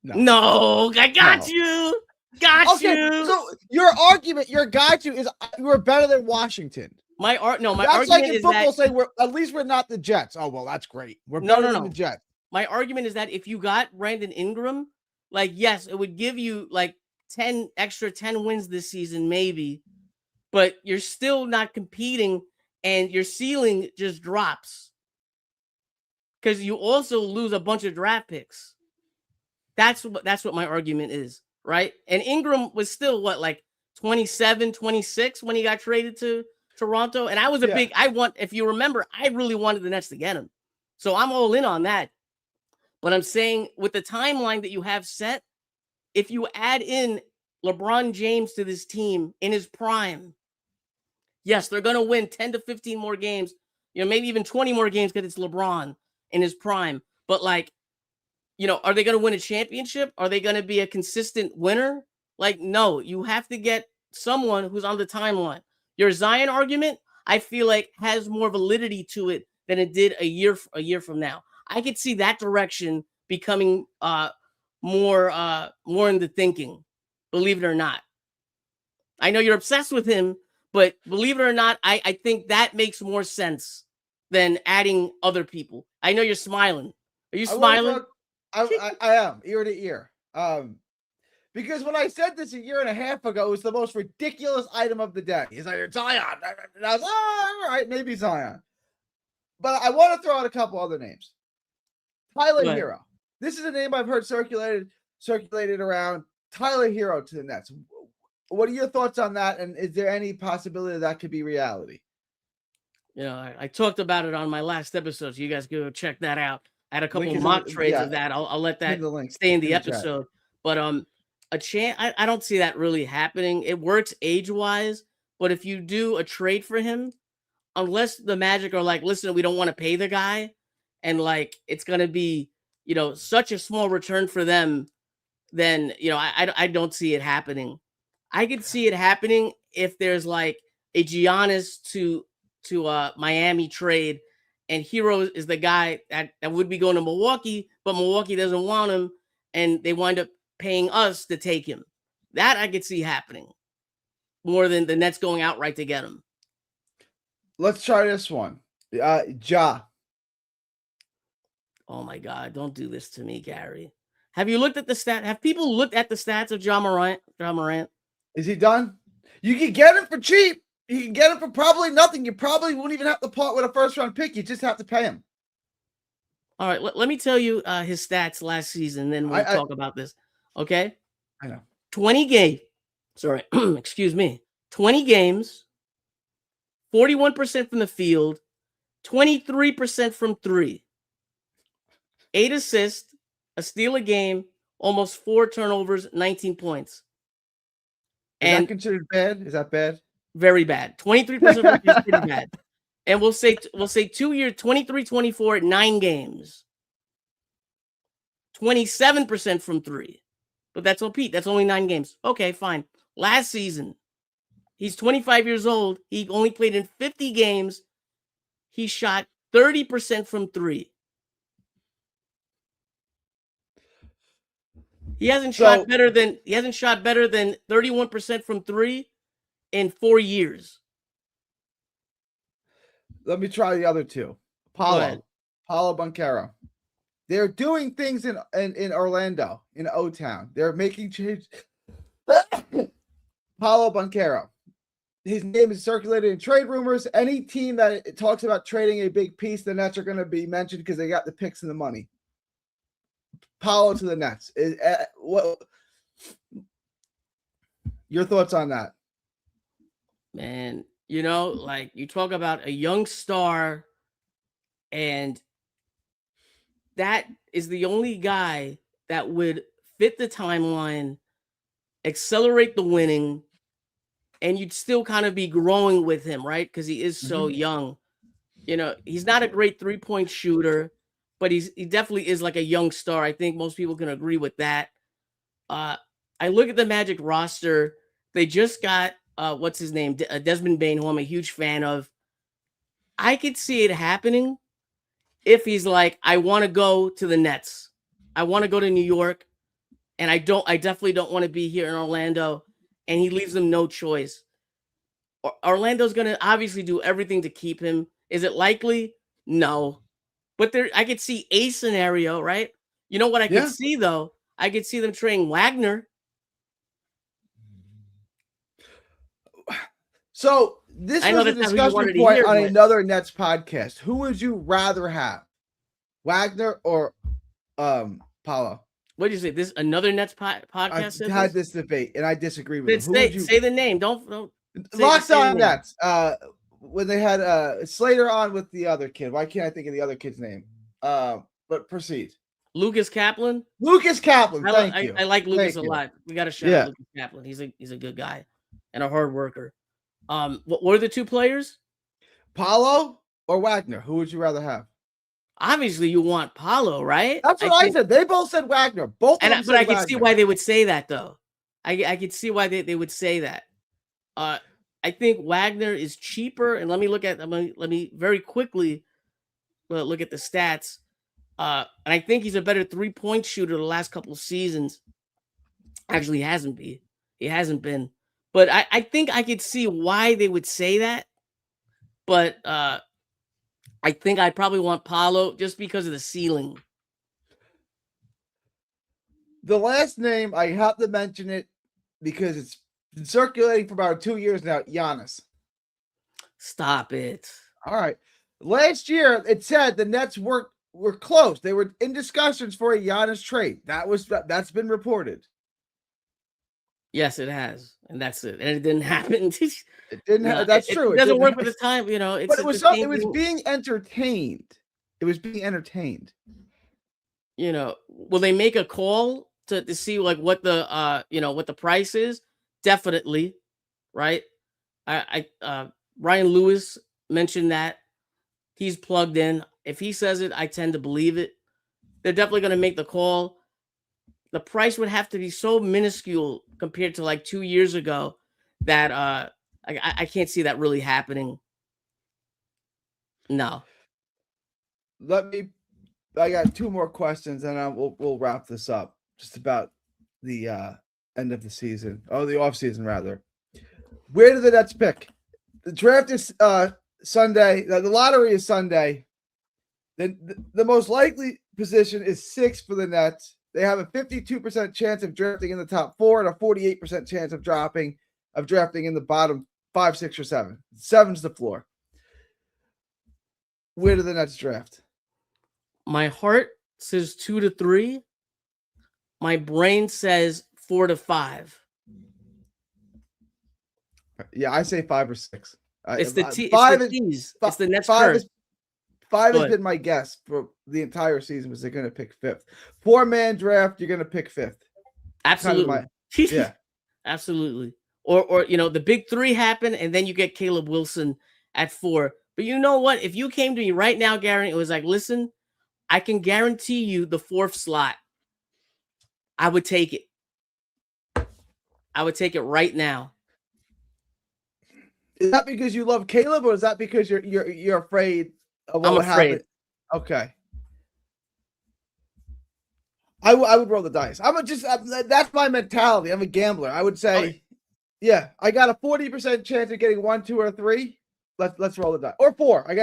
No, I got you. Got you. So your argument, your got you is we're better than Washington. My argument like in is football that say at least we're not the Jets. Oh well, that's great. We're better than the Jets. My argument is that if you got Brandon Ingram, yes, it would give you 10 wins this season, maybe, but you're still not competing, and your ceiling just drops because you also lose a bunch of draft picks. That's what my argument is, right? And Ingram was still 27, 26 when he got traded to Toronto, and I was if you remember, I really wanted the Nets to get him, so I'm all in on that. But I'm saying with the timeline that you have set, if you add in LeBron James to this team in his prime, yes, they're going to win 10 to 15 more games, maybe even 20 more games because it's LeBron in his prime. But are they going to win a championship? Are they going to be a consistent winner? No, you have to get someone who's on the timeline. Your Zion argument, I feel like has more validity to it than it did a year from now. I could see that direction becoming more in the thinking, believe it or not. I know you're obsessed with him, but believe it or not, I think that makes more sense than adding other people. I know you're smiling. Are you smiling? I am ear to ear. Because when I said this a year and a half ago, it was the most ridiculous item of the day. He's like, Zion. And I was, all right, maybe Zion. But I want to throw out a couple other names. Tyler Hero. This is a name I've heard circulated around. Tyler Hero to the Nets. What are your thoughts on that? And is there any possibility that could be reality? You know, I talked about it on my last episode, so you guys go check that out. I had a couple of mock trades of that. I'll let that stay in the episode. But a chance, I don't see that really happening. It works age-wise, but if you do a trade for him, unless the Magic are like, listen, we don't want to pay the guy, and like it's gonna be, you know, such a small return for them, then you know, I don't see it happening. I could see it happening if there's like a Giannis to Miami trade, and Hero is the guy that would be going to Milwaukee, but Milwaukee doesn't want him, and they wind up paying us to take him. That I could see happening more than the Nets going outright to get him. Let's try this one. Ja. Oh my God, don't do this to me, Gary. Have you looked at the stat? Have people looked at the stats of Ja Morant? Is he done? You can get him for cheap. You can get him for probably nothing. You probably won't even have to part with a first-round pick. You just have to pay him. All right, let me tell you his stats last season, then we'll talk about this. Okay? I know. 20 games. Sorry, excuse me. 20 games, 41% from the field, 23% from three, 8 assists, a steal a game, almost 4 turnovers, 19 points. Is that considered bad? Is that bad? Very bad. 23% is pretty bad. And we'll say 2 years, 23-24 9 games. 27% from three. But that's all, Pete. That's only 9 games. Okay, fine. Last season, he's 25 years old. He only played in 50 games. He shot 30% from three. He hasn't shot better than 31% from three in 4 years. Let me try the other two. Paulo Banchero. They're doing things in Orlando, in O-Town. They're making changes. Paulo Banchero. His name is circulated in trade rumors. Any team that talks about trading a big piece, the Nets are going to be mentioned because they got the picks and the money. Paulo to the Nets. What? Your thoughts on that? Man, you know, like you talk about a young star, and that is the only guy that would fit the timeline, accelerate the winning, and you'd still kind of be growing with him, right? Because he is so young. You know, he's not a great three-point shooter, but he definitely is like a young star. I think most people can agree with that. I look at the Magic roster. They just got what's his name? Desmond Bane, who I'm a huge fan of. I could see it happening if he's like, I want to go to the Nets. I want to go to New York, and I definitely don't want to be here in Orlando. And he leaves them no choice. Orlando's going to obviously do everything to keep him. Is it likely? No. But I could see a scenario, right? You know what I could see, though? I could see them trading Wagner. So this was a discussion point on another Nets podcast. Who would you rather have, Wagner or Paulo? What did you say? This another Nets podcast? I had this debate and I disagree with him. Say the name. Don't Locked On Nets. When they had Slater on with the other kid. Why can't I think of the other kid's name? But proceed. Lucas Kaplan. Thank you. I like Lucas a lot. We got to shout out Lucas Kaplan. He's a good guy and a hard worker. What were the two players? Paulo or Wagner? Who would you rather have? Obviously, you want Paulo, right? That's what I said. They both said Wagner. But I can see why they would say that, though. I could see why they would say that. I think Wagner is cheaper, and let me very quickly look at the stats. And I think he's a better 3-point shooter the last couple of seasons. Actually, he hasn't been. But I think I could see why they would say that. But I think I probably want Paulo just because of the ceiling. The last name, I have to mention it because it's been circulating for about 2 years now. Giannis. Stop it. All right. Last year, it said the Nets were close. They were in discussions for a Giannis trade. That's been reported. Yes, it has, and that's it. And it didn't happen. It didn't. No, That's true. it It doesn't didn't work with the time. You know, but it's it was the same it was thing. being entertained. It was being entertained. You know, will they make a call to see like what the what the price is? Definitely, right? Ryan Lewis mentioned that he's plugged in. If he says it, I tend to believe it. They're definitely going to make the call. The price would have to be so minuscule compared to like 2 years ago that I can't see that really happening. No. I got 2 more questions, and we'll wrap this up. Just about the end of the season, the off season rather. Where do the Nets pick? The draft is Sunday. The lottery is Sunday. The most likely position is 6 for the Nets. They have a 52% chance of drafting in the top 4 and a 48% chance of drafting in the bottom 5, 6, or 7. 7's the floor. Where do the Nets draft? My heart says 2 to 3. My brain says 4 to 5. Yeah, I say 5 or 6. It's the five tease. It's the Nets 5 curse. 5 has been my guess for the entire season. Was they're going to pick 5th? 4-man draft. You're going to pick 5th. Absolutely. Yeah. Absolutely. Or the big 3 happen, and then you get Caleb Wilson at 4. But you know what? If you came to me right now, Gary, it was like, listen, I can guarantee you the 4th slot. I would take it. I would take it right now. Is that because you love Caleb, or is that because you're afraid of what would happen? Okay. I would roll the dice. That's my mentality. I'm a gambler. I would say, yeah, I got a 40% chance of getting 1, 2, or 3. Let's roll the dice. Or 4. I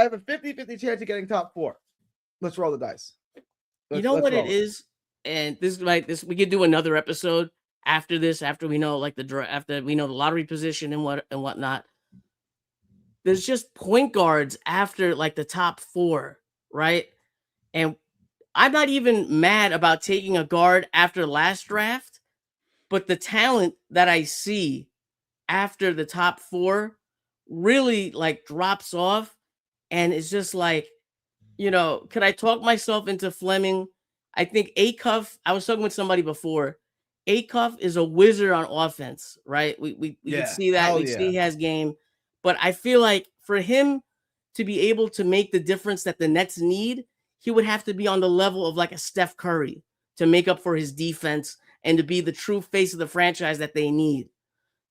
have a 50-50 chance of getting top 4. Let's roll the dice. You know what it is? And this we could do another episode after this, after we know after we know the lottery position and whatnot. There's just point guards after like the top 4, right? And I'm not even mad about taking a guard after last draft, but the talent that I see after the top 4 really like drops off, and it's just like, could I talk myself into Fleming? I think Acuff, I was talking with somebody before. Acuff is a wizard on offense, right? We can see that. We see he has game. But I feel like for him to be able to make the difference that the Nets need, he would have to be on the level of like a Steph Curry to make up for his defense and to be the true face of the franchise that they need.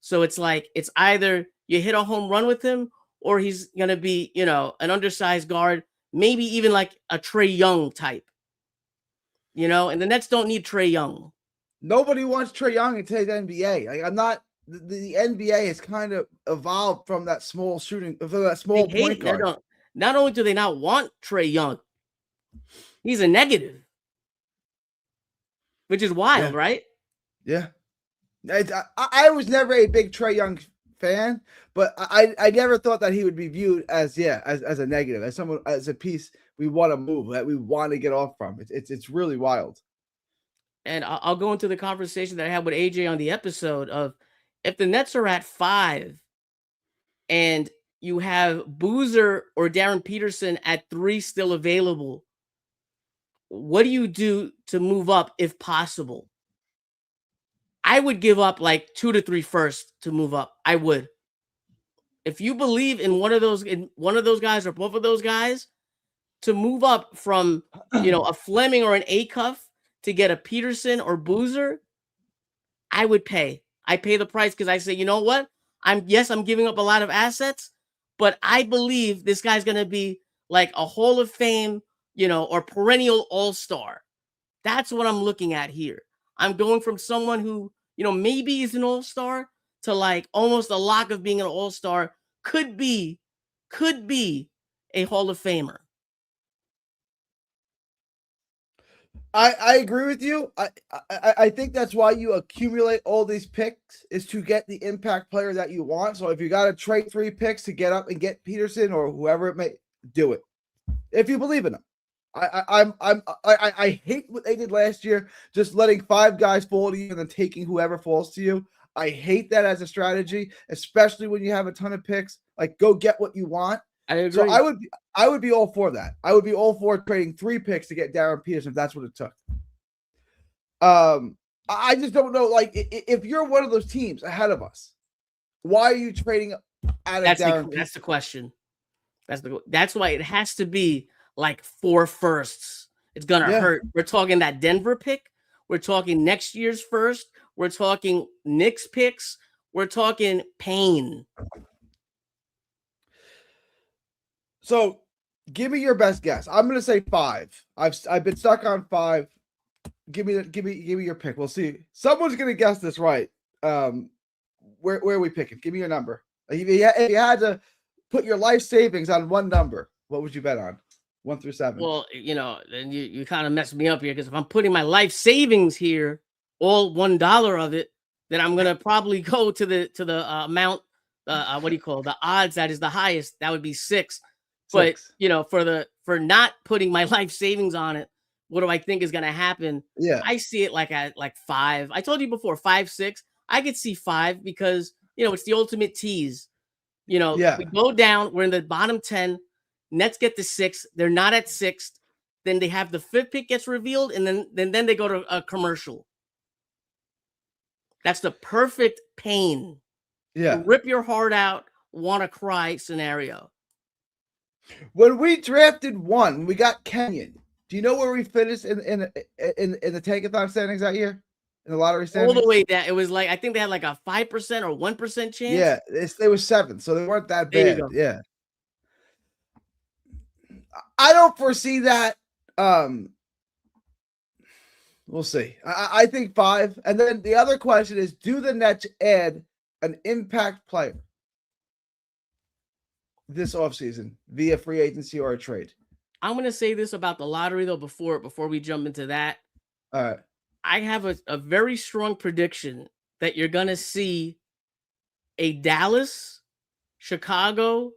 So it's like, it's either you hit a home run with him, or he's going to be, an undersized guard, maybe even like a Trae Young type. And the Nets don't need Trae Young. Nobody wants Trae Young in today's NBA. Like, I'm not. The NBA has kind of evolved from that small shooting, from that small point guard. Not only do they not want Trae Young, he's a negative, which is wild, right? Yeah. I was never a big Trae Young fan, but I never thought that he would be viewed as a negative, as a piece we want to move, that we want to get off from. It's really wild. And I'll go into the conversation that I had with AJ on the episode of, if the Nets are at 5 and you have Boozer or Darren Peterson at 3 still available, what do you do to move up if possible? I would give up like 2 to 3 first to move up. I would. If you believe in one of those guys or both of those guys, to move up from a Fleming or an Acuff to get a Peterson or Boozer, I would pay. I pay the price because I say, you know what? I'm giving up a lot of assets, but I believe this guy's going to be like a Hall of Fame, or perennial all-star. That's what I'm looking at here. I'm going from someone who, maybe is an all-star to like almost a lock of being an all-star, could be a Hall of Famer. I agree with you. I think that's why you accumulate all these picks is to get the impact player that you want. So if you got to trade 3 picks to get up and get Peterson or whoever it may, do it if you believe in them. I hate what they did last year, just letting 5 guys fall to you and then taking whoever falls to you. I hate that as a strategy, especially when you have a ton of picks. Like, go get what you want. I agree. So I would be all for that. I would be all for trading 3 picks to get Darren Peterson if that's what it took. I just don't know. Like, if you're one of those teams ahead of us, why are you trading out of Darren Peterson? That's the question. That's why it has to be like 4 firsts. It's gonna hurt. We're talking that Denver pick. We're talking next year's first. We're talking Knicks picks. We're talking Payne. So, give me your best guess. I'm going to say 5. I've been stuck on 5. Give me your pick. We'll see. Someone's going to guess this right. Where are we picking? Give me your number. If you had to put your life savings on one number, what would you bet on? 1 through 7. Well, then you kind of messed me up here because if I'm putting my life savings here, all $1 of it, then I'm gonna probably go to the amount. What do you call it? The odds that is the highest? That would be 6. But for not putting my life savings on it, what do I think is gonna happen? Yeah, I see it like at 5. I told you before 5, 6. I could see 5 because it's the ultimate tease. We go down. We're in the bottom 10. Nets get to 6. They're not at 6th. Then they have the 5th pick gets revealed, and then they go to a commercial. That's the perfect Payne. Yeah, rip your heart out, want to cry scenario. When we drafted 1, we got Kenyon. Do you know where we finished in the tankathon standings that year? In the lottery standings? All the way down. It was like, I think they had like a 5% or 1% chance. Yeah, they were 7th, so they weren't that bad. Yeah. I don't foresee that. We'll see. I think 5. And then the other question is, do the Nets add an impact player this offseason via free agency or a trade? I'm going to say this about the lottery, though, before we jump into that. All right. I have a very strong prediction that you're going to see a Dallas, Chicago,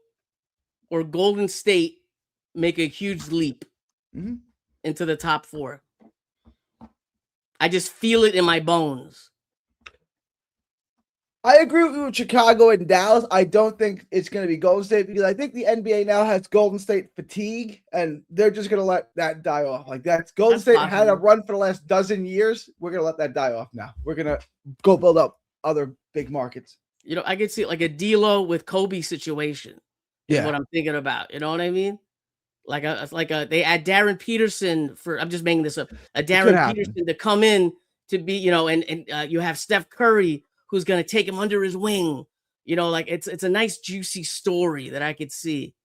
or Golden State make a huge leap into the top 4. I just feel it in my bones. I agree with you with Chicago and Dallas. I don't think it's going to be Golden State because I think the NBA now has Golden State fatigue, and they're just going to let that die off. Like Golden State possible. Had a run for the last dozen years. We're going to let that die off now. We're going to go build up other big markets. I could see it like a D'Lo with Kobe situation. Yeah, what I'm thinking about. You know what I mean? They add Darren Peterson for. I'm just making this up. A Darren Peterson to come in to be, and you have Steph Curry who's going to take him under his wing. It's a nice juicy story that I could see.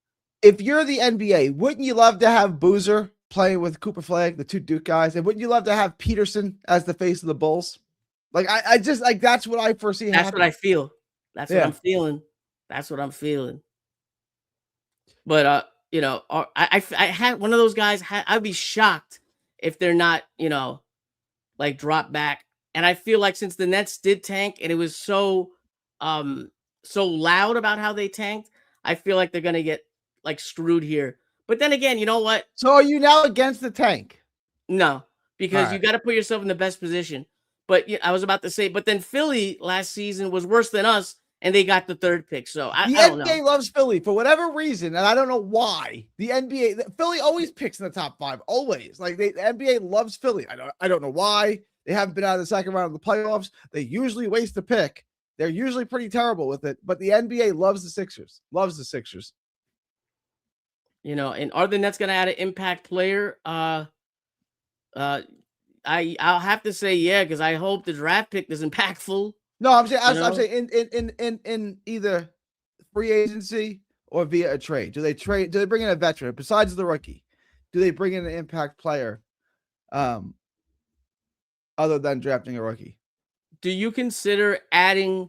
If you're the NBA, wouldn't you love to have Boozer playing with Cooper Flag, the 2 Duke guys, and wouldn't you love to have Peterson as the face of the Bulls? I just that's what I foresee. That's happening. What I feel. That's what I'm feeling. That's what I'm feeling. But I had one of those guys. I'd be shocked if they're not, drop back. And I feel like since the Nets did tank and it was so loud about how they tanked, I feel like they're gonna get screwed here. But then again, you know what? So are you now against the tank? No, because you got to put yourself in the best position. But I was about to say, but then Philly last season was worse than us. And they got the 3rd pick. So I don't know. The NBA loves Philly for whatever reason, and I don't know why. Philly always picks in the top 5, always. The NBA loves Philly. I don't know why. They haven't been out of the second round of the playoffs. They usually waste a pick. They're usually pretty terrible with it. But the NBA loves the Sixers. Loves the Sixers. And are the Nets going to add an impact player? I'll have to say yeah, because I hope the draft pick is impactful. No, I'm saying in either free agency or via a trade. Do they bring in a veteran besides the rookie? Do they bring in an impact player other than drafting a rookie? Do you consider adding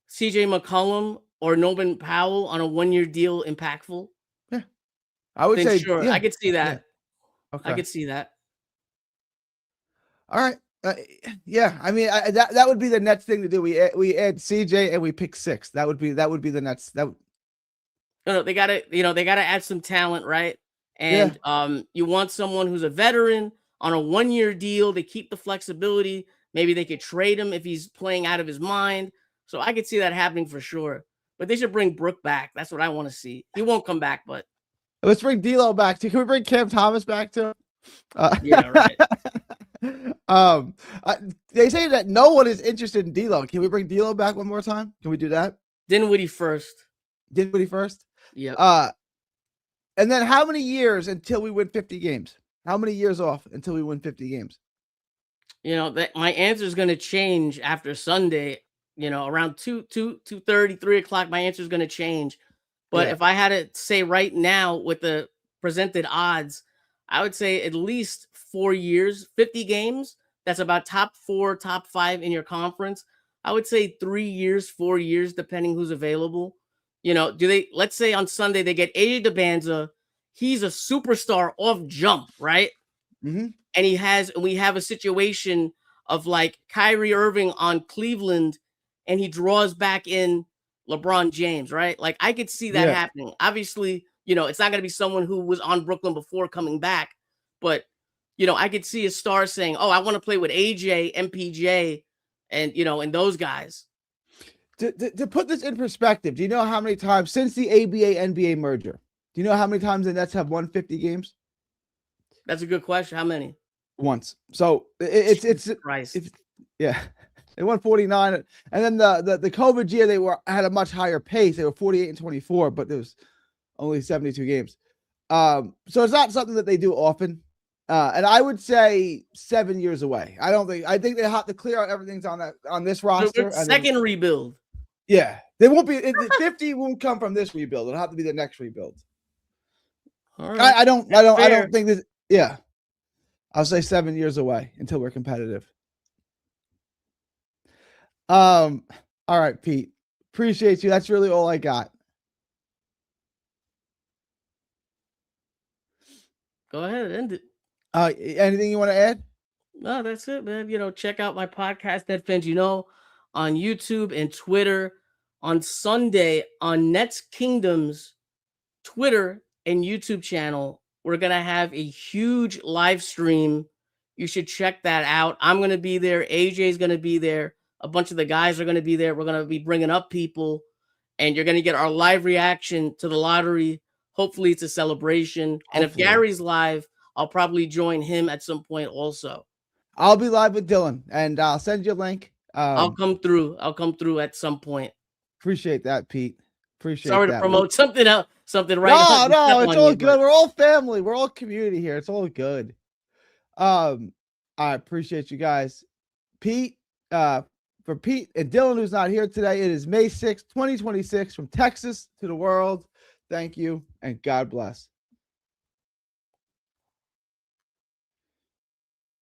CJ McCollum or Norman Powell on a 1-year deal impactful? Yeah. I would say sure. Yeah. I could see that. Yeah. Okay. I could see that. All right. Yeah, I mean that would be the Nets thing to do. We add CJ and we pick 6. That would be the Nets. They gotta add some talent, right? Yeah. And you want someone who's a veteran on a 1-year deal. They keep the flexibility. Maybe they could trade him if he's playing out of his mind. So I could see that happening for sure. But they should bring Brook back. That's what I want to see. He won't come back, but Let's bring D'Lo back too. Can we bring Cam Thomas back too? yeah, right. um, they say that no one is interested in D'Lo. Can we bring D'Lo back one more time? Can we do that? Dinwiddie first. Dinwiddie first. Yeah. And then how many years until we win 50 games? How many years off until we win 50 games? My answer is going to change after Sunday. Around 2:30, 3 o'clock, my answer is going to change. But if I had to say right now with the presented odds, I would say at least 4 years, 50 games. That's about top 4, top 5 in your conference. I would say 3 years, 4 years, depending who's available. Let's say on Sunday they get AJ DeBanza. He's a superstar off jump, right? Mm-hmm. And we have a situation of like Kyrie Irving on Cleveland, and he draws back in LeBron James, right? Like I could see that happening. Obviously, it's not going to be someone who was on Brooklyn before coming back, but I could see a star saying, "Oh, I want to play with AJ, MPJ, and those guys." To put this in perspective, do you know how many times since the ABA NBA merger? Do you know how many times the Nets have won 50 games? That's a good question. How many? Once. So it's Christ. Yeah. They won 49, and then the COVID year they had a much higher pace. They were 48-24, but there was only 72 games. So it's not something that they do often. And I would say 7 years away. I think they have to clear out everything's on this roster. Second rebuild. Yeah, they won't be. 50 won't come from this rebuild. It'll have to be the next rebuild. All right. I don't think this. Yeah, I'll say 7 years away until we're competitive. All right, Pete. Appreciate you. That's really all I got. Go ahead, end it. Anything you want to add? No, that's it, man. Check out my podcast, Net Fans, on YouTube and Twitter. On Sunday on Nets Kingdom's Twitter and YouTube channel, we're going to have a huge live stream. You should check that out. I'm going to be there. AJ's going to be there. A bunch of the guys are going to be there. We're going to be bringing up people, and you're going to get our live reaction to the lottery. Hopefully it's a celebration. And if Gary's live, I'll probably join him at some point also. I'll be live with Dylan, and I'll send you a link. I'll come through. I'll come through at some point. Appreciate that, Pete. Appreciate Sorry that. to promote something else. Something right. No, it's all good. But we're all family. We're all community here. It's all good. I appreciate you guys. Pete, for Pete and Dylan, who's not here today, it is May 6th, 2026, from Texas to the world. Thank you, and God bless.